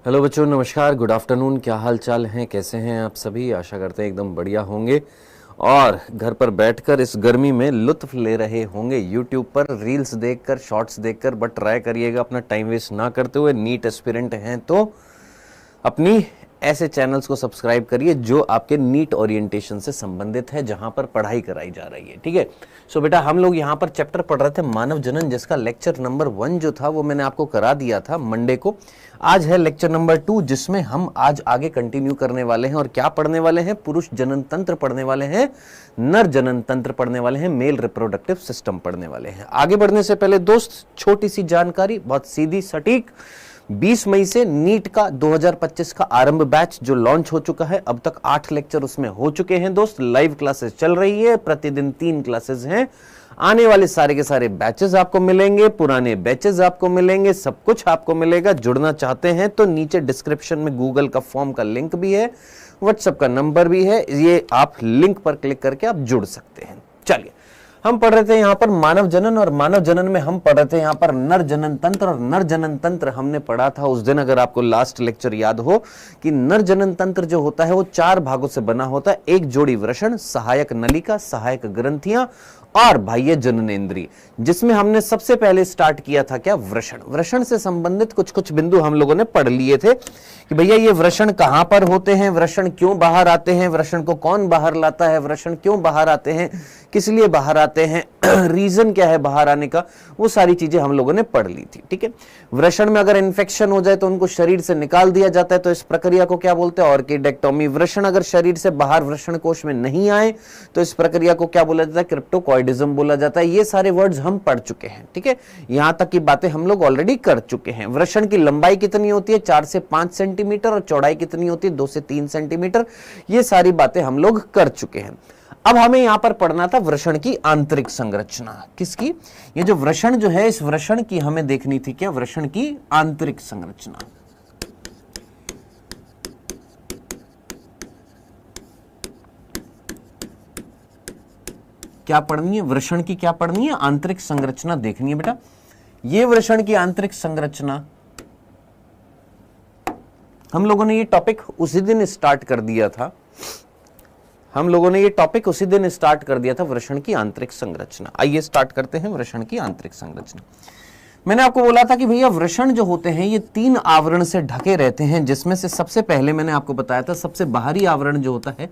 Hello बच्चों, नमस्कार, good afternoon. क्या हाल चाल हैं, कैसे हैं आप सभी? आशा करते हैं एकदम बढ़िया होंगे और घर पर बैठकर इस गर्मी में लुत्फ ले रहे होंगे यूट्यूब पर रील्स देखकर, शॉर्ट्स देखकर। बट ट्राई करिएगा अपना टाइम वेस्ट ना करते हुए। नीट एस्पिरेंट हैं तो अपनी ऐसे चैनल्स को सब्सक्राइब करिए जो आपके नीट ओरिएंटेशन से संबंधित है, जहां पर पढ़ाई कराई जा रही है। ठीक है। सो बेटा, हम लोग यहां पर चैप्टर पढ़ रहे थे मानव जनन, जिसका लेक्चर नंबर 1 जो था वो मैंने आपको करा दिया था मंडे को। आज है लेक्चर नंबर 2, जिसमें हम आज आगे कंटिन्यू करने वाले हैं। और क्या पढ़ने वाले हैं? पुरुष जनन तंत्र पढ़ने वाले हैं, नर जनन तंत्र पढ़ने वाले हैं, मेल रिप्रोडक्टिव सिस्टम पढ़ने वाले हैं। आगे बढ़ने से पहले दोस्त, छोटी सी जानकारी, बहुत सीधी सटीक। 20 मई से नीट का 2025 का आरंभ बैच जो लॉन्च हो चुका है। अब तक 8 लेक्चर उसमें हो चुके हैं दोस्त। लाइव क्लासेस चल रही है, प्रतिदिन 3 क्लासेस हैं। आने वाले सारे के सारे बैचेस आपको मिलेंगे, पुराने बैचेस आपको मिलेंगे, सब कुछ आपको मिलेगा। जुड़ना चाहते हैं तो नीचे डिस्क्रिप्शन में गूगल का फॉर्म का लिंक भी है, व्हाट्सएप का नंबर भी है, ये आप लिंक पर क्लिक करके आप जुड़ सकते हैं। चलिए, हम पढ़ रहे थे यहां पर मानव जनन, और मानव जनन में हम पढ़ रहे थे यहां पर नर जनन तंत्र। और नर जनन तंत्र हमने पढ़ा था उस दिन, अगर आपको लास्ट लेक्चर याद हो, कि नर जनन तंत्र जो होता है वो 4 भागों से बना होता है। एक जोड़ी वृषण, सहायक नलिका, सहायक ग्रंथियां और बाह्य जननेंद्रिय, जिसमें हमने सबसे पहले स्टार्ट किया था क्या? वृषण। वृषण से संबंधित कुछ कुछ बिंदु हम लोगों ने पढ़ लिए थे कि भैया ये वृषण कहां पर होते हैं, वृषण क्यों बाहर आते हैं, वृषण को कौन बाहर लाता है, वृषण क्यों बाहर आते हैं, किस लिए बाहर आते हैं, रीजन क्या है बाहर आने का, वो सारी चीजें हम लोगों ने पढ़ ली थी। ठीक है। वृषण में अगर इन्फेक्शन हो जाए तो उनको शरीर से निकाल दिया जाता है, तो इस प्रक्रिया को क्या बोलते हैं? ऑर्किडेक्टोमी। वृषण अगर शरीर से बाहर वृषण कोश में नहीं आए तो इस प्रक्रिया को क्या बोला जाता है? क्रिप्टोकॉइडिज्म बोला जाता है। ये सारे वर्ड्स हम पढ़ चुके हैं। ठीक है, यहां तक की बातें हम लोग ऑलरेडी कर चुके हैं। वृषण की लंबाई कितनी होती है? 4 से 5 सेंटीमीटर, और चौड़ाई कितनी होती है? 2 से 3 सेंटीमीटर। ये सारी बातें हम लोग कर चुके हैं। अब हमें यहां पर पढ़ना था वृषण की आंतरिक संरचना। किसकी? ये जो वृषण जो है, इस वृषण की हमें देखनी थी क्या? वृषण की आंतरिक संरचना। क्या पढ़नी है? वृषण की क्या पढ़नी है? आंतरिक संरचना देखनी है बेटा। ये वृषण की आंतरिक संरचना हम लोगों ने ये टॉपिक उसी दिन स्टार्ट कर दिया था। वृषण की आंतरिक संरचना। आइए स्टार्ट करते हैं वृषण की आंतरिक संरचना। मैंने आपको बोला था कि भैया वृषण जो होते हैं ये 3 आवरण से ढके रहते हैं, जिसमें से सबसे पहले मैंने आपको बताया था सबसे बाहरी आवरण जो होता है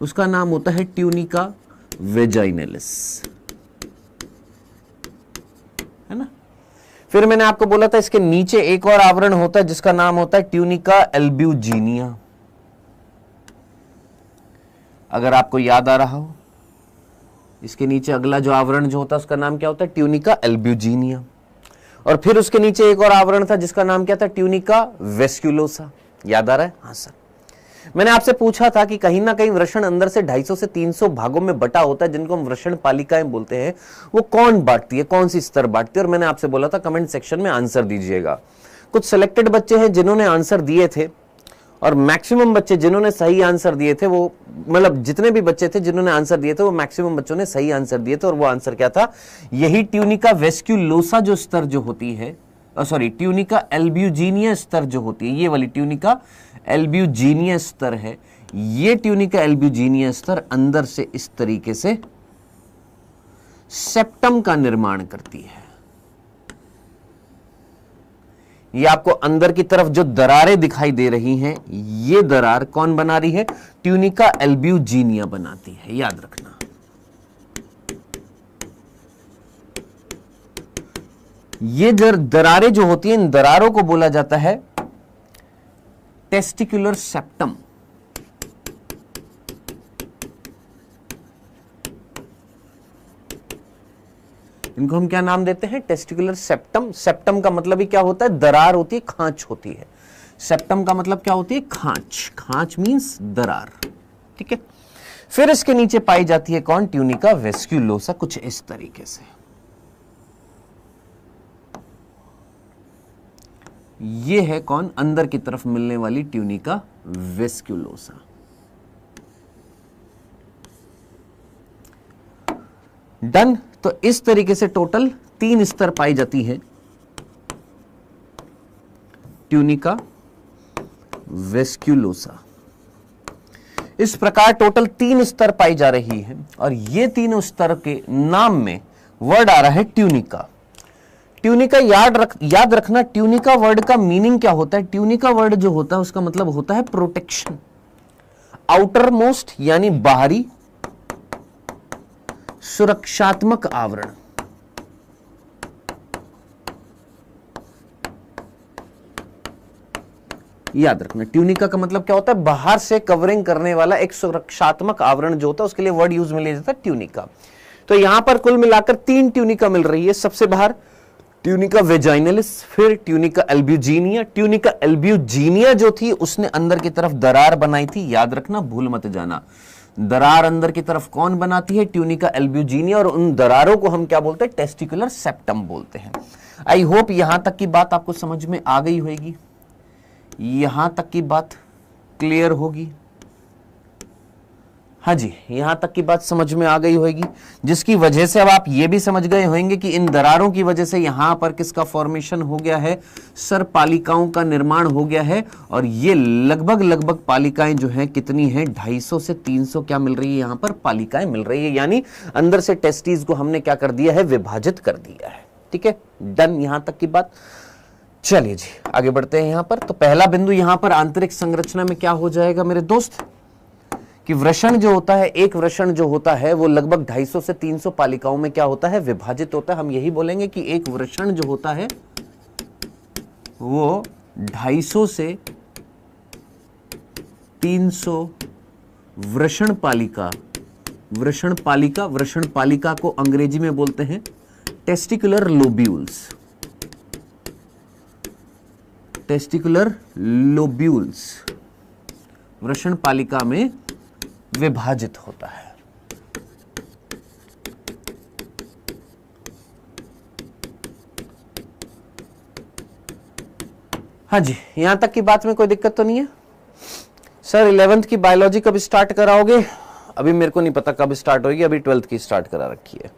उसका नाम होता है ट्यूनिका वेजाइनलिस, है ना। फिर मैंने आपको बोला था इसके नीचे एक और आवरण होता है जिसका नाम होता है ट्यूनिका एल्ब्यूजिनिया। अगर आपको याद आ रहा हो, इसके नीचे अगला जो आवरण जो होता है उसका नाम क्या होता है? Tunica albuginea. और फिर उसके नीचे एक और आवरण था जिसका नाम क्या था? ट्यूनिका वेस्क्युलोसा। याद आ रहा है? हाँ सर। मैंने आपसे पूछा था कि कहीं ना कहीं वृषण अंदर से 250 से 300 भागों में बटा होता है, जिनको हम वृषण पालिकाएं बोलते हैं। वो कौन बांटती है, कौन सी स्तर बांटती है? और मैंने आपसे बोला था कमेंट सेक्शन में आंसर दीजिएगा। कुछ सिलेक्टेड बच्चे हैं जिन्होंने आंसर दिए थे, और मैक्सिमम बच्चे जिन्होंने सही आंसर दिए थे, वो मतलब जितने भी बच्चे थे जिन्होंने आंसर दिए थे, वो मैक्सिमम बच्चों ने सही आंसर दिए थे। और वो आंसर क्या था? यही ट्यूनिका वेस्क्युलोसा जो स्तर जो होती है, ट्यूनिका एल्ब्यूजिनिया स्तर जो होती है, ये वाली ट्यूनिका एल्ब्यूजिनिया स्तर है। ये ट्यूनिका एल्ब्यूजिनिया स्तर अंदर से इस तरीके से सेप्टम का निर्माण करती है। ये आपको अंदर की तरफ जो दरारें दिखाई दे रही हैं, ये दरार कौन बना रही है? ट्यूनिका एल्ब्यूजिनिया बनाती है, याद रखना। ये दरारें जो होती हैं, इन दरारों को बोला जाता है टेस्टिकुलर सेप्टम। इनको हम क्या नाम देते हैं? Testicular septum. सेप्टम का मतलब ही क्या होता है? दरार होती है, खांच होती है। सेप्टम का मतलब क्या होती है? खांच। खांच मींस दरार। ठीक है। फिर इसके नीचे पाई जाती है कौन? ट्यूनिका वेस्क्युलोसा, कुछ इस तरीके से। ये है कौन? अंदर की तरफ मिलने वाली ट्यूनिका वेस्क्युलोसा। डन। तो इस तरीके से टोटल 3 स्तर पाई जाती है ट्यूनिका वेस्क्यूलोसा। इस प्रकार टोटल 3 स्तर पाई जा रही है और ये तीनों स्तर के नाम में वर्ड आ रहा है ट्यूनिका। ट्यूनिका याद रखना, ट्यूनिका वर्ड का मीनिंग क्या होता है? ट्यूनिका वर्ड जो होता है उसका मतलब होता है प्रोटेक्शन, आउटर मोस्ट यानी बाहरी, सुरक्षात्मक आवरण। याद रखना, ट्यूनिका का मतलब क्या होता है? बाहर से कवरिंग करने वाला एक सुरक्षात्मक आवरण जो होता है, उसके लिए वर्ड यूज में लिया जाता है ट्यूनिका। तो यहां पर कुल मिलाकर 3 ट्यूनिका मिल रही है। सबसे बाहर ट्यूनिका वेजाइनलिस, फिर ट्यूनिका एल्ब्यूजीनिया। ट्यूनिका एल्ब्यूजीनिया जो थी उसने अंदर की तरफ दरार बनाई थी, याद रखना, भूल मत जाना। दरार अंदर की तरफ कौन बनाती है? ट्यूनिका एल्ब्यूजीनिया। और उन दरारों को हम क्या बोलते हैं? टेस्टिकुलर सेप्टम बोलते हैं। आई होप यहां तक की बात आपको समझ में आ गई होगी, यहां तक की बात क्लियर होगी। हाँ जी, यहां तक की बात समझ में आ गई होगी, जिसकी वजह से अब आप ये भी समझ गए होंगे कि इन दरारों की वजह से यहां पर किसका फॉर्मेशन हो गया है? सर पालिकाओं का निर्माण हो गया है। और ये लगभग पालिकाएं जो हैं कितनी हैं? 250 से 300 क्या मिल रही है? यहां पर पालिकाएं मिल रही है, यानी अंदर से टेस्टिस को हमने क्या कर दिया है? विभाजित कर दिया है। ठीक है, डन यहां तक की बात। चलिए जी आगे बढ़ते हैं यहां पर। तो पहला बिंदु यहां पर आंतरिक संरचना में क्या हो जाएगा मेरे दोस्त? कि वृषण जो होता है, एक वृषण जो होता है वो लगभग 250 से 300 पालिकाओं में क्या होता है? विभाजित होता है। हम यही बोलेंगे कि एक वृषण जो होता है वो 250 से 300 वृषण पालिका को अंग्रेजी में बोलते हैं टेस्टिकुलर लोब्यूल्स। टेस्टिकुलर लोब्यूल्स वृषण पालिका में विभाजित होता है। हाँ जी, यहां तक की बात में कोई दिक्कत तो नहीं है? सर 11th की बायोलॉजी कब स्टार्ट कराओगे? अभी मेरे को नहीं पता कब स्टार्ट होगी, अभी 12th की स्टार्ट करा रखी है।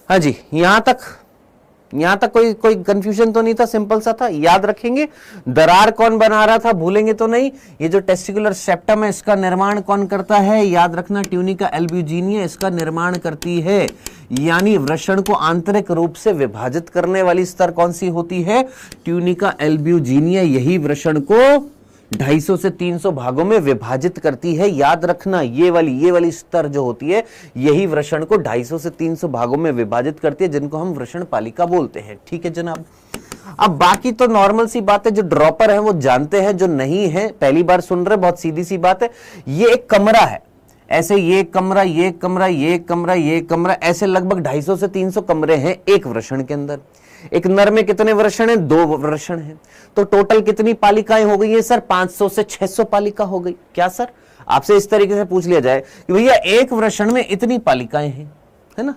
हाँ जी, यहां तक कोई कंफ्यूजन तो नहीं था, सिंपल सा था। याद रखेंगे दरार कौन बना रहा था, भूलेंगे तो नहीं। ये जो टेस्टिकुलर सेप्टम है इसका निर्माण कौन करता है? याद रखना, ट्यूनिका एल्ब्यूजीनिया इसका निर्माण करती है। यानी वृषण को आंतरिक रूप से विभाजित करने वाली स्तर कौन सी होती है? ट्यूनिका एल्ब्यूजीनिया। यही वृषण को 250 से 300 भागों में विभाजित करती है। याद रखना, ये वाली स्तर जो होती है यही वृषण को 250 से 300 भागों में विभाजित करती है, जिनको हम वृषण पालिका बोलते हैं। ठीक है जनाब। अब बाकी तो नॉर्मल सी बात है, जो ड्रॉपर है वो जानते हैं, जो नहीं है पहली बार सुन रहे, बहुत सीधी सी बात है। ये एक कमरा है, ऐसे ये कमरा, ये कमरा, ये कमरा, ये कमरा, ऐसे लगभग 250 से 300 कमरे हैं एक वृषण के अंदर। एक नर में कितने वृषण हैं? 2 वृषण हैं। तो टोटल कितनी पालिकाएं हो गई है सर? 500 से 600 पालिका हो गई। क्या सर आपसे इस तरीके से पूछ लिया जाए कि भैया एक वृषण में इतनी पालिकाएं हैं, है ना?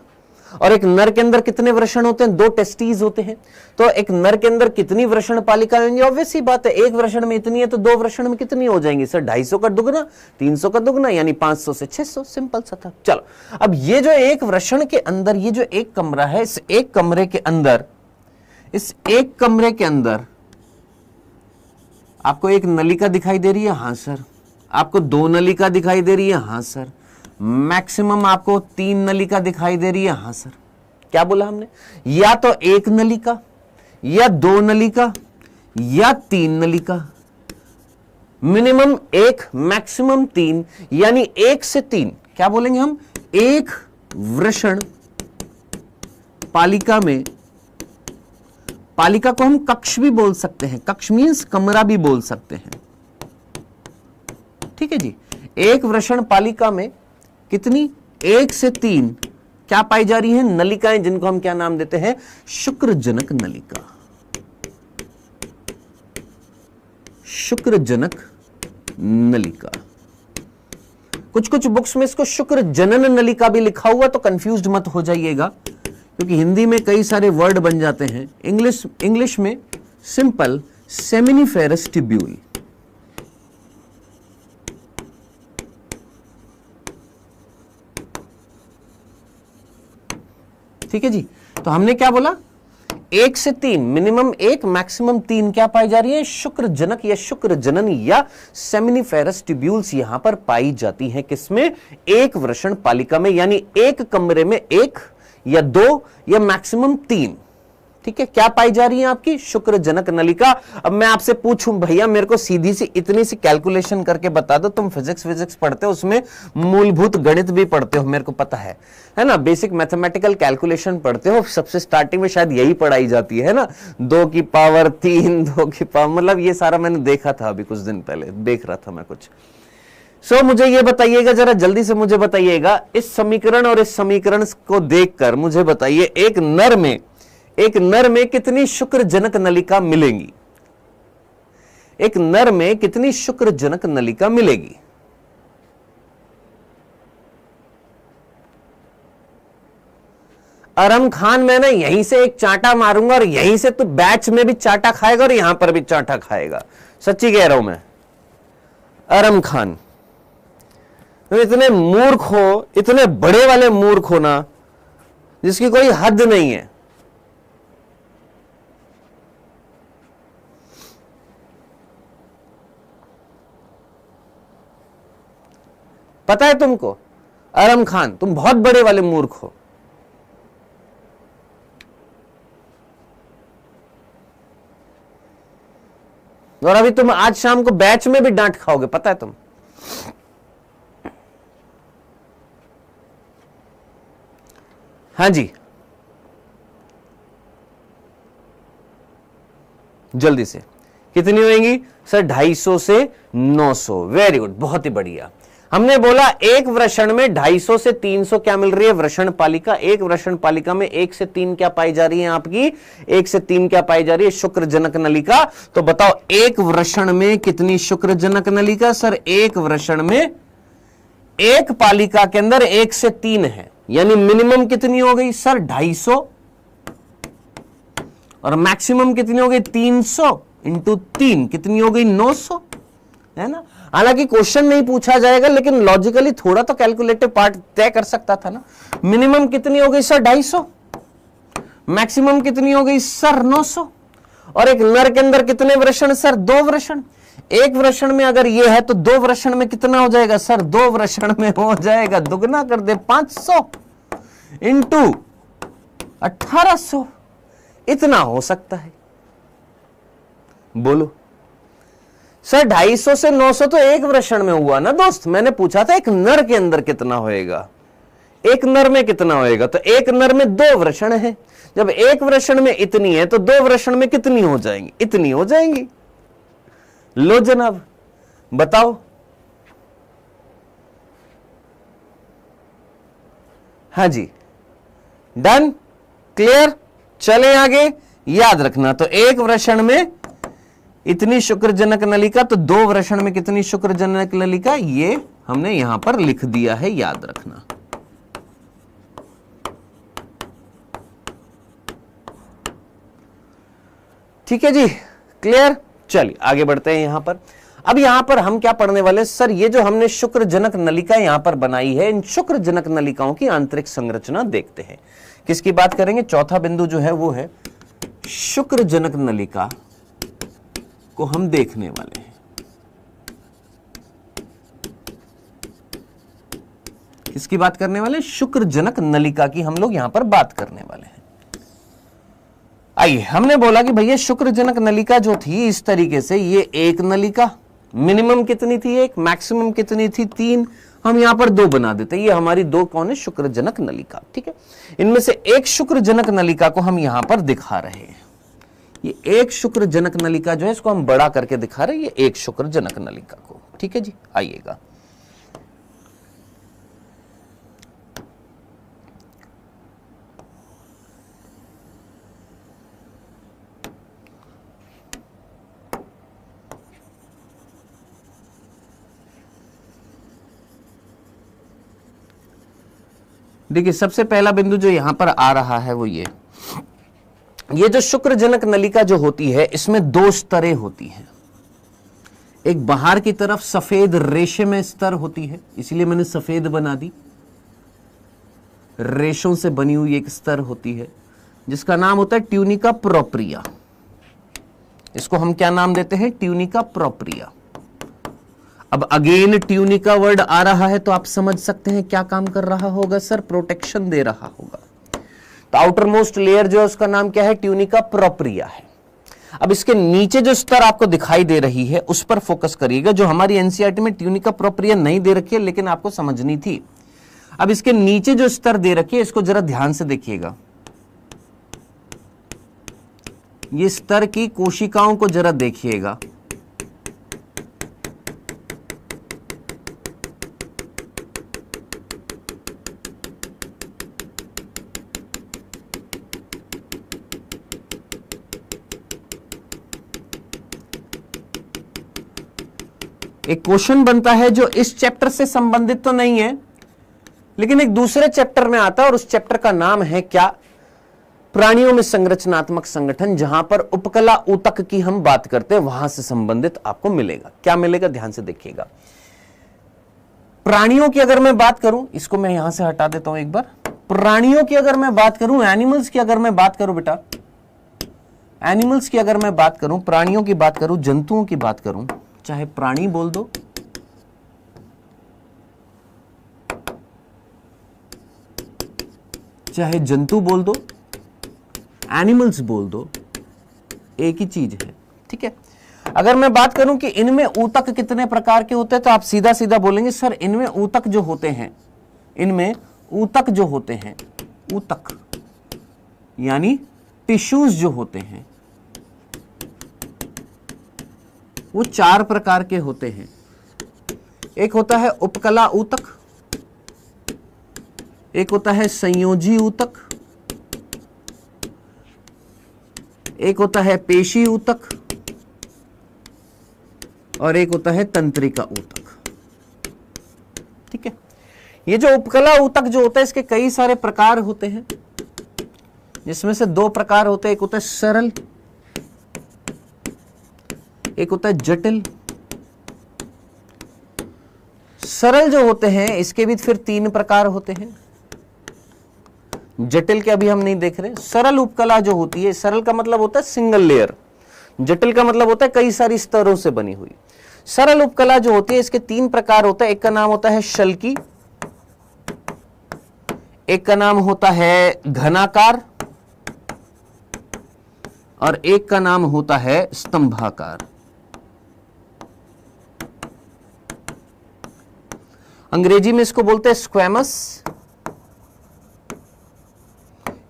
और एक नर के अंदर कितने वृषण होते हैं? 2 टेस्टीज होते हैं। तो एक नर के अंदर कितनी वृषण पालिकाएं होंगी? ऑब्वियस ही बात है, एक वृषण में इतनी है तो 2 वृषण में कितनी हो जाएंगी सर? 250 का दुगना, 300 का दुगना, यानी 500 से 600। सिंपल सा था। चलो, अब ये जो एक वृषण के अंदर ये जो एक कमरा है, इस एक कमरे के अंदर आपको एक नलिका दिखाई दे रही है? हाँ सर। आपको 2 नलिका दिखाई दे रही है? हाँ सर। मैक्सिमम आपको 3 नलिका दिखाई दे रही है? हाँ सर। क्या बोला हमने? या तो 1 नलिका, या 2 नलिका, या 3 नलिका। मिनिमम 1, मैक्सिमम 3, यानी 1 से 3 क्या बोलेंगे हम? एक वृषण पालिका में, पालिका को हम कक्ष भी बोल सकते हैं, कक्ष मीन्स कमरा भी बोल सकते हैं। ठीक है जी। एक वृषण पालिका में कितनी? 1 से 3 क्या पाई जा रही हैं? नलिकाएं, जिनको हम क्या नाम देते हैं? शुक्रजनक नलिका। शुक्रजनक नलिका। कुछ बुक्स में इसको शुक्र जनन नलिका भी लिखा हुआ, तो कंफ्यूज्ड मत हो जाइएगा, क्योंकि हिंदी में कई सारे वर्ड बन जाते हैं। इंग्लिश में सिंपल सेमिनिफेरस ट्यूब्यूल। ठीक है जी। तो हमने क्या बोला? 1 से 3, मिनिमम 1 मैक्सिमम 3 क्या पाई जा रही है? शुक्र जनक या शुक्र जननी या सेमिनिफेरस ट्यूब्यूल्स यहां पर पाई जाती हैं। किसमें? एक वृषण पालिका में, यानी एक कमरे में 1 या 2 या मैक्सिमम 3। ठीक है, क्या पाई जा रही है? आपकी शुक्र जनक नलिका। अब मैं आपसे पूछूं भैया मेरे को सीधी सी इतनी सी कैलकुलेशन करके बता दो, तुम फिजिक्स पढ़ते हो, उसमें मूलभूत गणित भी पढ़ते हो, मेरे को पता है ना, बेसिक मैथमेटिकल कैलकुलेशन पढ़ते हो, सबसे स्टार्टिंग में शायद यही पढ़ाई जाती है ना, 2 की पावर 3, 2 की पावर, मतलब ये सारा मैंने देखा था अभी कुछ दिन पहले, देख रहा था मैं कुछ। मुझे ये बताइएगा जरा जल्दी से, मुझे बताइएगा इस समीकरण और इस समीकरण को देखकर मुझे बताइए एक नर में कितनी शुक्र जनक नलिका मिलेंगी? एक नर में कितनी शुक्र जनक नलिका मिलेगी? अरम खान, मैं ना यहीं से एक चांटा मारूंगा और यहीं से तू बैच में भी चांटा खाएगा और यहां पर भी चांटा खाएगा, सच्ची कह रहा हूं मैं। अरम खान, इतने मूर्ख हो, इतने बड़े वाले मूर्ख हो ना, जिसकी कोई हद नहीं है। पता है तुमको अरम खान, तुम बहुत बड़े वाले मूर्ख हो। और अभी तुम आज शाम को बैच में भी डांट खाओगे, पता है तुम। हाँ जी, जल्दी से कितनी होंगी सर? 250 से 900। वेरी गुड, बहुत ही बढ़िया। हमने बोला एक वृषण में 250 से 300 क्या मिल रही है? वृषण पालिका। एक वृषण पालिका में 1 से 3 क्या पाई जा रही है आपकी? 1 से 3 क्या पाई जा रही है? शुक्र जनक नलिका। तो बताओ एक वृषण में कितनी शुक्र जनक नलिका? सर एक वृषण में, एक पालिका के अंदर 1 से 3 है, यानी मिनिमम कितनी हो गई सर? 250, और मैक्सिमम कितनी हो गई? 300 इंटू 3 कितनी हो गई? 900, है ना। हालांकि क्वेश्चन नहीं पूछा जाएगा, लेकिन लॉजिकली थोड़ा तो कैलकुलेटिव पार्ट तय कर सकता था ना। मिनिमम कितनी हो गई सर? 250, मैक्सिमम कितनी हो गई सर? 900। और एक नर के अंदर कितने वृषण सर? 2 वृषण। एक वृषण में अगर ये है तो 2 वृषण में कितना हो जाएगा सर? 2 वृषण में हो जाएगा, दुगना कर दे, 500 इंटू 1800, इतना हो सकता है। बोलो सर 250 से 900 तो एक वृषण में हुआ ना दोस्त। मैंने पूछा था एक नर के अंदर कितना होएगा, एक नर में कितना होएगा? तो एक नर में 2 वृषण है। जब एक वृषण में इतनी है तो 2 वृषण में कितनी हो जाएंगी? इतनी हो जाएंगी। लो जनाब बताओ। हाँ जी, डन, क्लियर, चले आगे। याद रखना, तो एक वृषण में इतनी शुक्रजनक नलिका, तो 2 वृषण में कितनी शुक्रजनक नलिका, ये हमने यहां पर लिख दिया है, याद रखना। ठीक है जी, क्लियर। चलिए आगे बढ़ते हैं यहां पर। अब यहां पर हम क्या पढ़ने वाले सर? ये जो हमने शुक्रजनक नलिका यहां पर बनाई है, इन शुक्रजनक नलिकाओं की आंतरिक संरचना देखते हैं। किसकी बात करेंगे? चौथा बिंदु जो है वो है शुक्रजनक नलिका को हम देखने वाले हैं। किसकी बात करने वाले? शुक्रजनक नलिका की हम लोग यहां पर बात करने वाले हैं। आइए, हमने बोला कि भैया शुक्रजनक नलिका जो थी इस तरीके से, ये एक नलिका, मिनिमम कितनी थी 1, मैक्सिमम कितनी थी 3, हम यहां पर 2 बना देते हैं। ये हमारी 2 कौन है? शुक्रजनक नलिका। ठीक है, इनमें से एक शुक्रजनक नलिका को हम यहां पर दिखा रहे हैं। ये एक शुक्रजनक नलिका जो है इसको हम बड़ा करके दिखा रहे हैं, ये एक शुक्रजनक नलिका को। ठीक है जी, आइएगा। देखिए, सबसे पहला बिंदु जो यहां पर आ रहा है वो ये जो शुक्रजनक नलिका जो होती है, इसमें 2 स्तरें होती हैं। एक बाहर की तरफ सफेद रेशे स्तर होती है, इसीलिए मैंने सफेद बना दी। रेशों से बनी हुई एक स्तर होती है। जिसका नाम होता है ट्यूनिका प्रोप्रिया। इसको हम क्या नाम देते हैं? Tunica propria. अब अगेन ट्यूनिका वर्ड आ रहा है तो आप समझ सकते हैं क्या काम कर रहा होगा सर? प्रोटेक्शन दे रहा होगा। तो आउटर मोस्ट लेयर जो है उसका नाम क्या है? ट्यूनिका प्रोप्रिया है। अब इसके नीचे जो स्तर आपको दिखाई दे रही है उस पर फोकस करिएगा, जो हमारी एनसीईआरटी में ट्यूनिका प्रोप्रिया नहीं दे रखी है लेकिन आपको समझनी थी। अब इसके नीचे जो स्तर दे रखी है इसको जरा ध्यान से देखिएगा। ये स्तर की कोशिकाओं को जरा देखिएगा। एक क्वेश्चन बनता है जो इस चैप्टर से संबंधित तो नहीं है लेकिन एक दूसरे चैप्टर में आता है और उस चैप्टर का नाम है क्या? प्राणियों में संरचनात्मक संगठन, जहां पर उपकला ऊतक की हम बात करते हैं वहां से संबंधित आपको मिलेगा। क्या मिलेगा? ध्यान से देखिएगा। प्राणियों की अगर मैं बात करूं, इसको मैं यहां से हटा देता हूं एक बार। प्राणियों की अगर मैं बात करूं, एनिमल्स की अगर मैं बात करूं बेटा, एनिमल्स की अगर मैं बात करूं, प्राणियों की बात करूं, जंतुओं की बात करूं, चाहे प्राणी बोल दो चाहे जंतु बोल दो, एनिमल्स बोल दो, एक ही चीज है। ठीक है। अगर मैं बात करूं कि इनमें ऊतक कितने प्रकार के होते हैं तो आप सीधा सीधा बोलेंगे सर इनमें ऊतक जो होते हैं, इनमें ऊतक जो होते हैं, ऊतक यानी टिश्यूज जो होते हैं वो 4 प्रकार के होते हैं। एक होता है उपकला ऊतक, एक होता है संयोजी ऊतक, एक होता है पेशी ऊतक और एक होता है तंत्रिका ऊतक। ठीक है। ये जो उपकला ऊतक जो होता है इसके कई सारे प्रकार होते हैं, जिसमें से 2 प्रकार होते हैं। एक होता है सरल, एक होता है जटिल। सरल जो होते हैं इसके भी फिर 3 प्रकार होते हैं। जटिल के अभी हम नहीं देख रहे। सरल उपकला जो होती है, सरल का मतलब होता है सिंगल लेयर, जटिल का मतलब होता है कई सारी स्तरों से बनी हुई। सरल उपकला जो होती है इसके 3 प्रकार होता है। एक का नाम होता है शल्की, एक का नाम होता है घनाकार और एक का नाम होता है स्तंभाकार। अंग्रेजी में इसको बोलते हैं स्क्वैमस,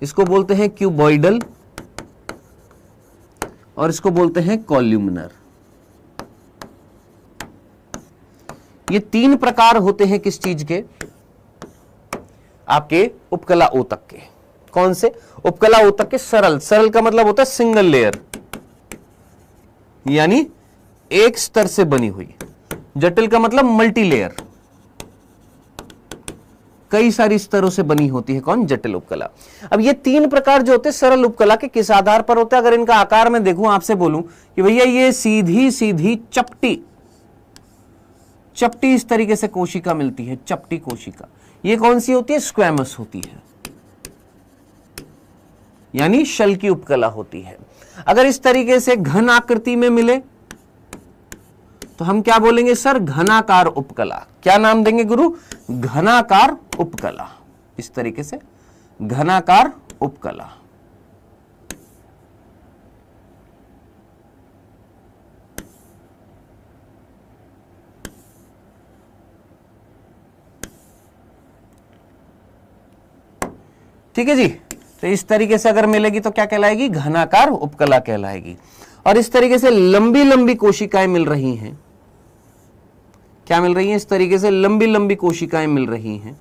इसको बोलते हैं क्यूबॉइडल और इसको बोलते हैं कॉल्यूमिनर। ये 3 प्रकार होते हैं किस चीज के? आपके उपकला ऊतक के। कौन से? उपकला ऊतक के सरल। सरल का मतलब होता है सिंगल लेयर यानी एक स्तर से बनी हुई। जटिल का मतलब मल्टी लेयर, कई सारी स्तरों से बनी होती है। कौन? जटिल उपकला। अब ये 3 प्रकार जो होते हैं सरल उपकला के किस आधार पर होते हैं? अगर इनका आकार में देखूं, आपसे बोलूं कि भैया ये सीधी सीधी चपटी चपटी इस तरीके से कोशिका मिलती है, चपटी कोशिका, ये कौन सी होती है? स्क्वैमस होती है यानी शल की उपकला होती है। अगर इस तरीके से घन आकृति में मिले तो हम क्या बोलेंगे सर? घनाकार उपकला। क्या नाम देंगे गुरु? घनाकार उपकला। इस तरीके से घनाकार उपकला। ठीक है जी। तो इस तरीके से अगर मिलेगी तो क्या कहलाएगी? घनाकार उपकला कहलाएगी। और इस तरीके से लंबी लंबी कोशिकाएं मिल रही हैं। क्या मिल रही हैं? इस तरीके से लंबी लंबी कोशिकाएं मिल रही हैं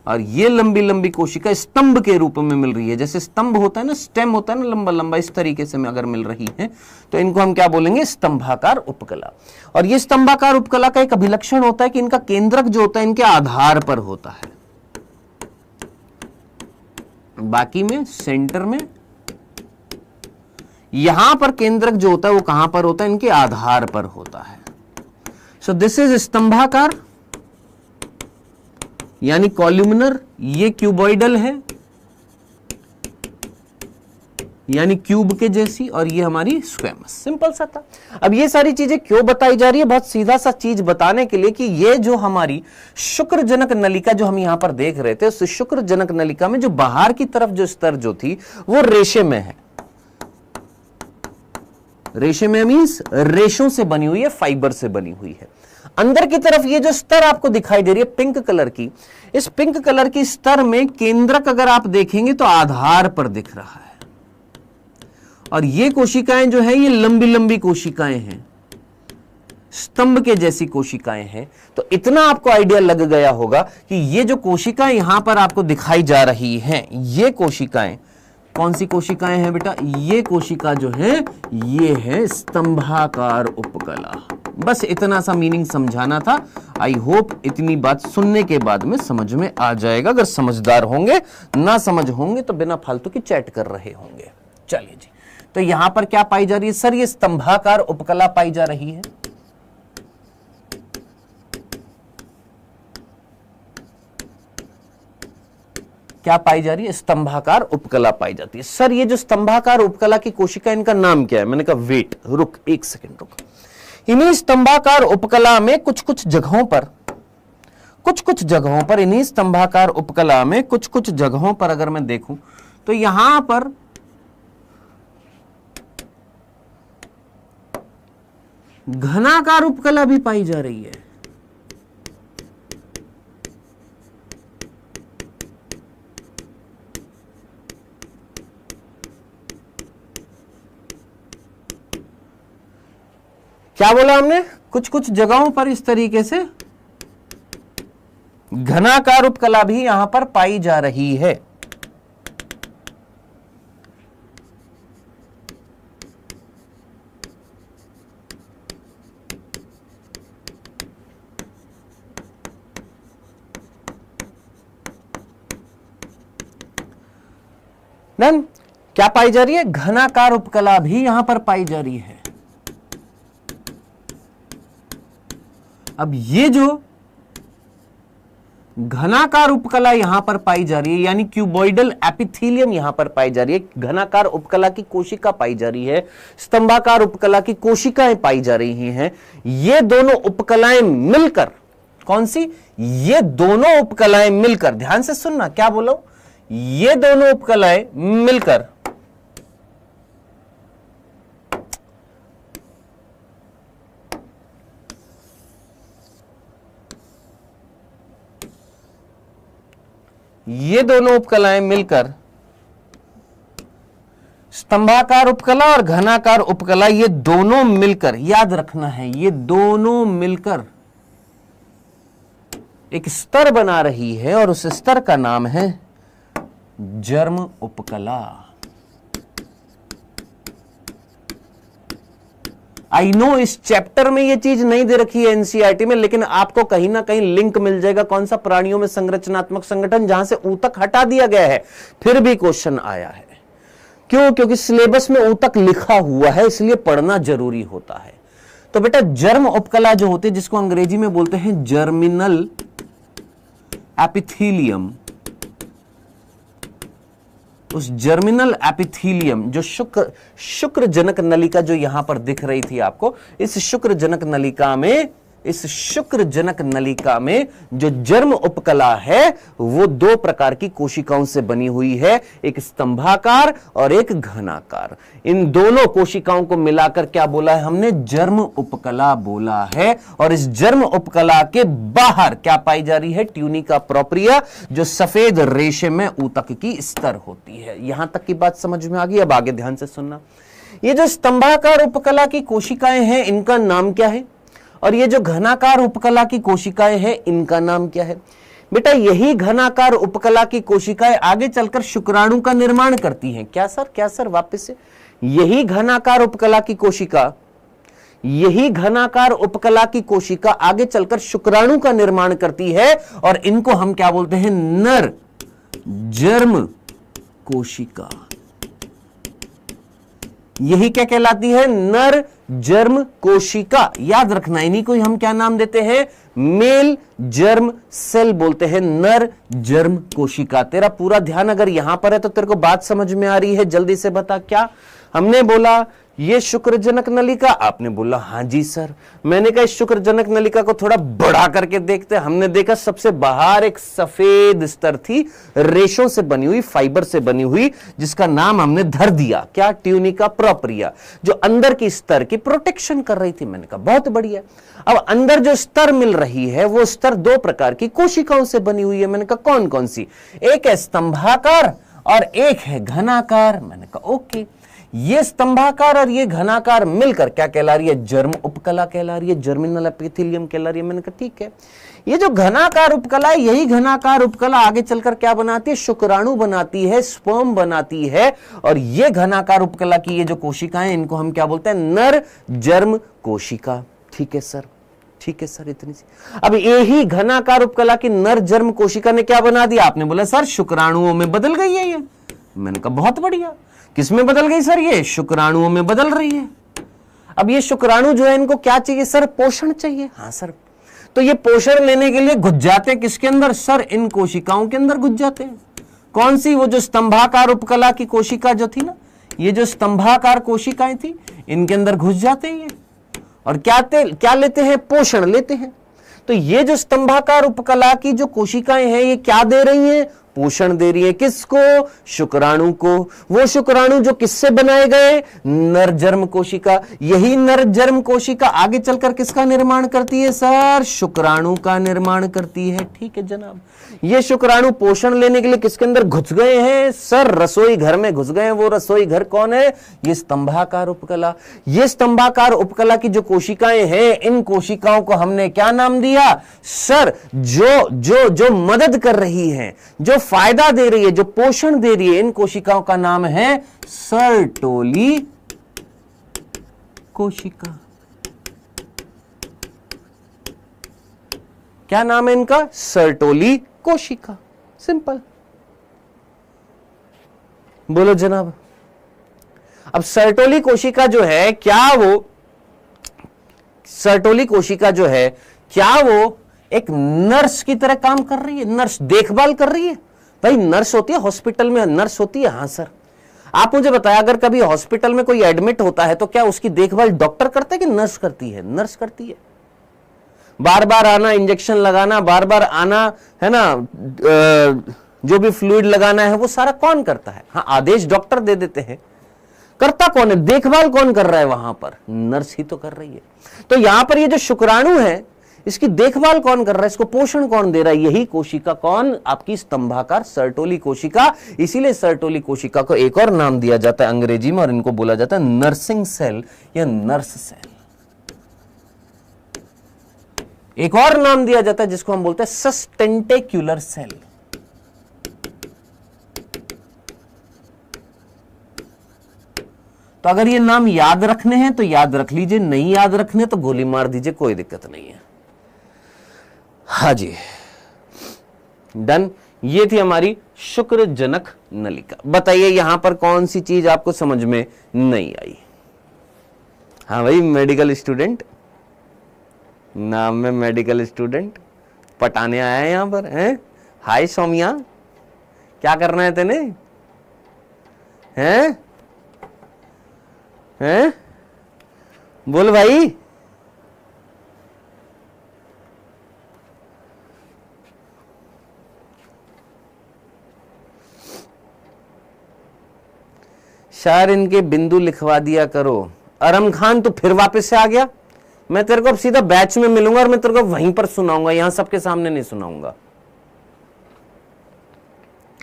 और ये लंबी लंबी कोशिका स्तंभ के रूप में मिल रही है। जैसे स्तंभ होता है ना, स्टेम होता है ना लंबा लंबा, इस तरीके से अगर मिल रही है तो इनको हम क्या बोलेंगे? स्तंभाकार उपकला। और ये स्तंभाकार उपकला का एक अभिलक्षण होता है कि इनका केंद्रक जो होता है इनके आधार पर होता है, बाकी में सेंटर में। यहां पर केंद्रक जो होता है वो कहां पर होता है? इनके आधार पर होता है। सो दिस इज स्तंभाकार यानी कॉल्यूमिनर, ये क्यूबॉइडल है यानी क्यूब के जैसी, और ये हमारी स्क्वेमस। सिंपल सा था। अब ये सारी चीजें क्यों बताई जा रही है? बहुत सीधा सा चीज बताने के लिए कि ये जो हमारी शुक्रजनक नलिका जो हम यहां पर देख रहे थे, उस शुक्रजनक नलिका में जो बाहर की तरफ जो स्तर जो थी वो रेशे में है। रेशे में मींस रेशों से बनी हुई है, फाइबर से बनी हुई है। अंदर की तरफ ये जो स्तर आपको दिखाई दे रही है पिंक कलर की, इस पिंक कलर की स्तर में केंद्रक अगर आप देखेंगे तो आधार पर दिख रहा है, और ये कोशिकाएं जो है ये लंबी लंबी कोशिकाएं हैं, स्तंभ के जैसी कोशिकाएं हैं। तो इतना आपको आइडिया लग गया होगा कि ये जो कोशिकाएं यहां पर आपको दिखाई जा रही हैं, ये कोशिकाएं कौन सी कोशिकाएं हैं बेटा? ये कोशिका जो है ये है स्तंभाकार उपकला। बस इतना सा मीनिंग समझाना था। आई होप इतनी बात सुनने के बाद में समझ में आ जाएगा। अगर समझदार होंगे, ना समझ होंगे तो बिना फालतू की चैट कर रहे होंगे। चलिए जी, तो यहां पर क्या पाई जा रही है? सर ये स्तंभाकार उपकला पाई जा रही है। क्या पाई जा रही है? स्तंभाकार उपकला पाई जाती है। सर ये जो स्तंभाकार उपकला की कोशिका, इनका नाम क्या है? मैंने कहा वेट, रुक एक सेकंड रुक। इन्हीं स्तंभाकार उपकला में कुछ कुछ जगहों पर इन्हीं स्तंभाकार उपकला में कुछ जगहों पर अगर मैं देखूं तो यहां पर घनाकार उपकला भी पाई जा रही है। क्या बोला हमने? कुछ जगहों पर इस तरीके से घनाकार उपकला भी यहां पर पाई जा रही है। देन क्या पाई जा रही है? घनाकार उपकला भी यहां पर पाई जा रही है। अब ये जो घनाकार उपकला यहां पर पाई जा रही है, यानी क्यूबॉइडल एपिथेलियम यहां पर पाई जा रही है, घनाकार उपकला की कोशिका पाई जा रही है, स्तंभाकार उपकला की कोशिकाएं पाई जा रही हैं। ये दोनों उपकलाएं मिलकर, कौन सी? ये दोनों उपकलाएं मिलकर, ध्यान से सुनना क्या बोलो, ये दोनों उपकलाएं मिलकर स्तंभाकार उपकला और घनाकार उपकला, ये दोनों मिलकर, याद रखना है, ये दोनों मिलकर एक स्तर बना रही है, और उस स्तर का नाम है जर्म उपकला। आई नो इस चैप्टर में ये चीज नहीं दे रखी है एनसीईआरटी में, लेकिन आपको कहीं ना कहीं लिंक मिल जाएगा। कौन सा? प्राणियों में संरचनात्मक संगठन, जहां से ऊतक हटा दिया गया है, फिर भी क्वेश्चन आया है। क्यों? क्योंकि सिलेबस में ऊतक लिखा हुआ है, इसलिए पढ़ना जरूरी होता है। तो बेटा जर्म उपकला जो होते हैं, जिसको अंग्रेजी में बोलते हैं जर्मिनल एपिथेलियम, उस जर्मिनल एपिथेलियम जो शुक्रजनक नलिका जो यहां पर दिख रही थी आपको, इस शुक्रजनक नलिका में जो जर्म उपकला है वो दो प्रकार की कोशिकाओं से बनी हुई है, एक स्तंभाकार और एक घनाकार। इन दोनों कोशिकाओं को मिलाकर क्या बोला है हमने? जर्म उपकला बोला है। और इस जर्म उपकला के बाहर क्या पाई जा रही है? ट्यूनिका प्रोप्रिया, जो सफेद रेशे में ऊतक की स्तर होती है। यहां तक की बात समझ में आ गई? अब आगे ध्यान से सुनना। ये जो स्तंभाकार उपकला की कोशिकाएं हैं, इनका नाम क्या है? और ये जो घनाकार उपकला की कोशिकाएं हैं, इनका नाम क्या है? बेटा यही घनाकार उपकला की कोशिकाएं आगे चलकर शुक्राणु का निर्माण करती हैं। क्या सर? क्या सर? वापस से, यही घनाकार उपकला की कोशिका आगे चलकर शुक्राणु का निर्माण करती है, और इनको हम क्या बोलते हैं? नर जर्म कोशिका। यही क्या कहलाती है? नर जर्म कोशिका। याद रखना, इन्हीं को हम क्या नाम देते हैं? मेल जर्म सेल बोलते हैं, नर जर्म कोशिका। तेरा पूरा ध्यान अगर यहां पर है तो तेरे को बात समझ में आ रही है? जल्दी से बता। क्या हमने बोला? ये शुक्रजनक नलिका। आपने बोला हां जी सर। मैंने कहा इस शुक्रजनक नलिका को थोड़ा बढ़ा करके देखते। हमने देखा सबसे बाहर एक सफेद स्तर थी, रेशों से बनी हुई, फाइबर से बनी हुई, जिसका नाम हमने धर दिया क्या? ट्यूनिका प्रोप्रिया, जो अंदर की स्तर की प्रोटेक्शन कर रही थी। मैंने कहा बहुत बढ़िया। अब अंदर जो स्तर मिल रही है वो स्तर दो प्रकार की कोशिकाओं से बनी हुई है। मैंने कहा कौन कौन सी? एक है स्तंभाकार और एक है घनाकार। मैंने कहा ओके, ये स्तंभाकार और ये घनाकार मिलकर क्या कहला रही है? जर्म उपकला कहला रही है, जर्मिनल एपिथेलियम कहला रही है। मैंने कहा ठीक है। ये जो घनाकार उपकला है, यही घनाकार उपकला आगे चलकर क्या बनाती है? शुक्राणु बनाती है, स्पर्म बनाती है। और ये घनाकार उपकला की ये जो कोशिकाएं, इनको हम क्या बोलते हैं? नर जर्म कोशिका। ठीक है सर, ठीक है सर, इतनी सी। अब यही घनाकार उपकला की नर जर्म कोशिका ने क्या बना दिया? आपने बोला सर शुक्राणुओं में बदल गई है ये। मैंने कहा बहुत बढ़िया। किस में बदल गई सर? ये शुक्राणुओं में बदल रही है। अब ये शुक्राणु जो है, इनको क्या चाहिए सर? पोषण चाहिए। हाँ सर। तो ये पोषण लेने के लिए घुस जाते हैं किसके अंदर सर? इन कोशिकाओं के अंदर घुस जाते हैं। कौन सी? वो जो स्तंभाकार उपकला की कोशिका जो थी ना, ये जो स्तंभाकार कोशिकाएं थी, इनके अंदर घुस जाते हैं ये। और क्या लेते हैं? पोषण लेते हैं। तो ये जो स्तंभाकार उपकला की जो कोशिकाएं हैं, ये क्या दे रही हैं? पोषण दे रही है। किसको? शुक्राणु को। वो शुक्राणु जो किससे बनाए गए? नरजर्म कोशिका। यही नरजर्म कोशिका आगे चलकर किसका निर्माण करती है सर? शुक्राणु का निर्माण करती है। ठीक है जनाब। ये शुक्राणु पोषण लेने के लिए किसके अंदर घुस गए हैं सर? रसोई घर में घुस गए हैं। वो रसोई घर कौन है? ये स्तंभाकार उपकला। ये स्तंभाकार उपकला की जो कोशिकाएं हैं, इन कोशिकाओं को हमने क्या नाम दिया सर? जो जो जो मदद कर रही है, जो फायदा दे रही है, जो पोषण दे रही है, इन कोशिकाओं का नाम है सर्टोली कोशिका। क्या नाम है इनका? सर्टोली कोशिका। सिंपल। बोलो जनाब। अब सर्टोली कोशिका जो है, क्या वो सर्टोली कोशिका जो है, क्या वो एक नर्स की तरह काम कर रही है? नर्स देखभाल कर रही है? भाई नर्स होती है हॉस्पिटल में, नर्स होती है। हाँ सर। आप मुझे बताया, अगर कभी हॉस्पिटल में कोई एडमिट होता है तो क्या उसकी देखभाल डॉक्टर करता है कि नर्स करती है? नर्स करती है। बार बार आना, इंजेक्शन लगाना, बार बार आना, है ना, जो भी फ्लूइड लगाना है वो सारा कौन करता है? हाँ, आदेश डॉक्टर दे देते हैं। करता कौन है? देखभाल कौन कर रहा है वहां पर? नर्स ही तो कर रही है। तो यहां पर ये जो शुक्राणु है, इसकी देखभाल कौन कर रहा है? इसको पोषण कौन दे रहा है? यही कोशिका। कौन? आपकी स्तंभाकार सर्टोली कोशिका। इसीलिए सर्टोली कोशिका को एक और नाम दिया जाता है अंग्रेजी में, और इनको बोला जाता है नर्सिंग सेल या नर्स सेल। एक और नाम दिया जाता है जिसको हम बोलते हैं सस्टेंटेक्युलर सेल। तो अगर ये नाम याद रखने हैं तो याद रख लीजिए, नहीं याद रखने तो गोली मार दीजिए, कोई दिक्कत नहीं है। हाँ जी, डन। ये थी हमारी शुक्रजनक नलिका। बताइए यहां पर कौन सी चीज आपको समझ में नहीं आई? हाँ भाई, मेडिकल स्टूडेंट, नाम में मेडिकल स्टूडेंट पटाने आया है यहां पर, हैं? हाय सौम्या, क्या करना है तेने? हैं? हैं? बोल भाई। शायर इनके बिंदु लिखवा दिया करो। अरम खान, तो फिर वापस से आ गया। मैं तेरे को अब सीधा बैच में मिलूंगा और मैं तेरे को वहीं पर सुनाऊंगा, यहां सबके सामने नहीं सुनाऊंगा।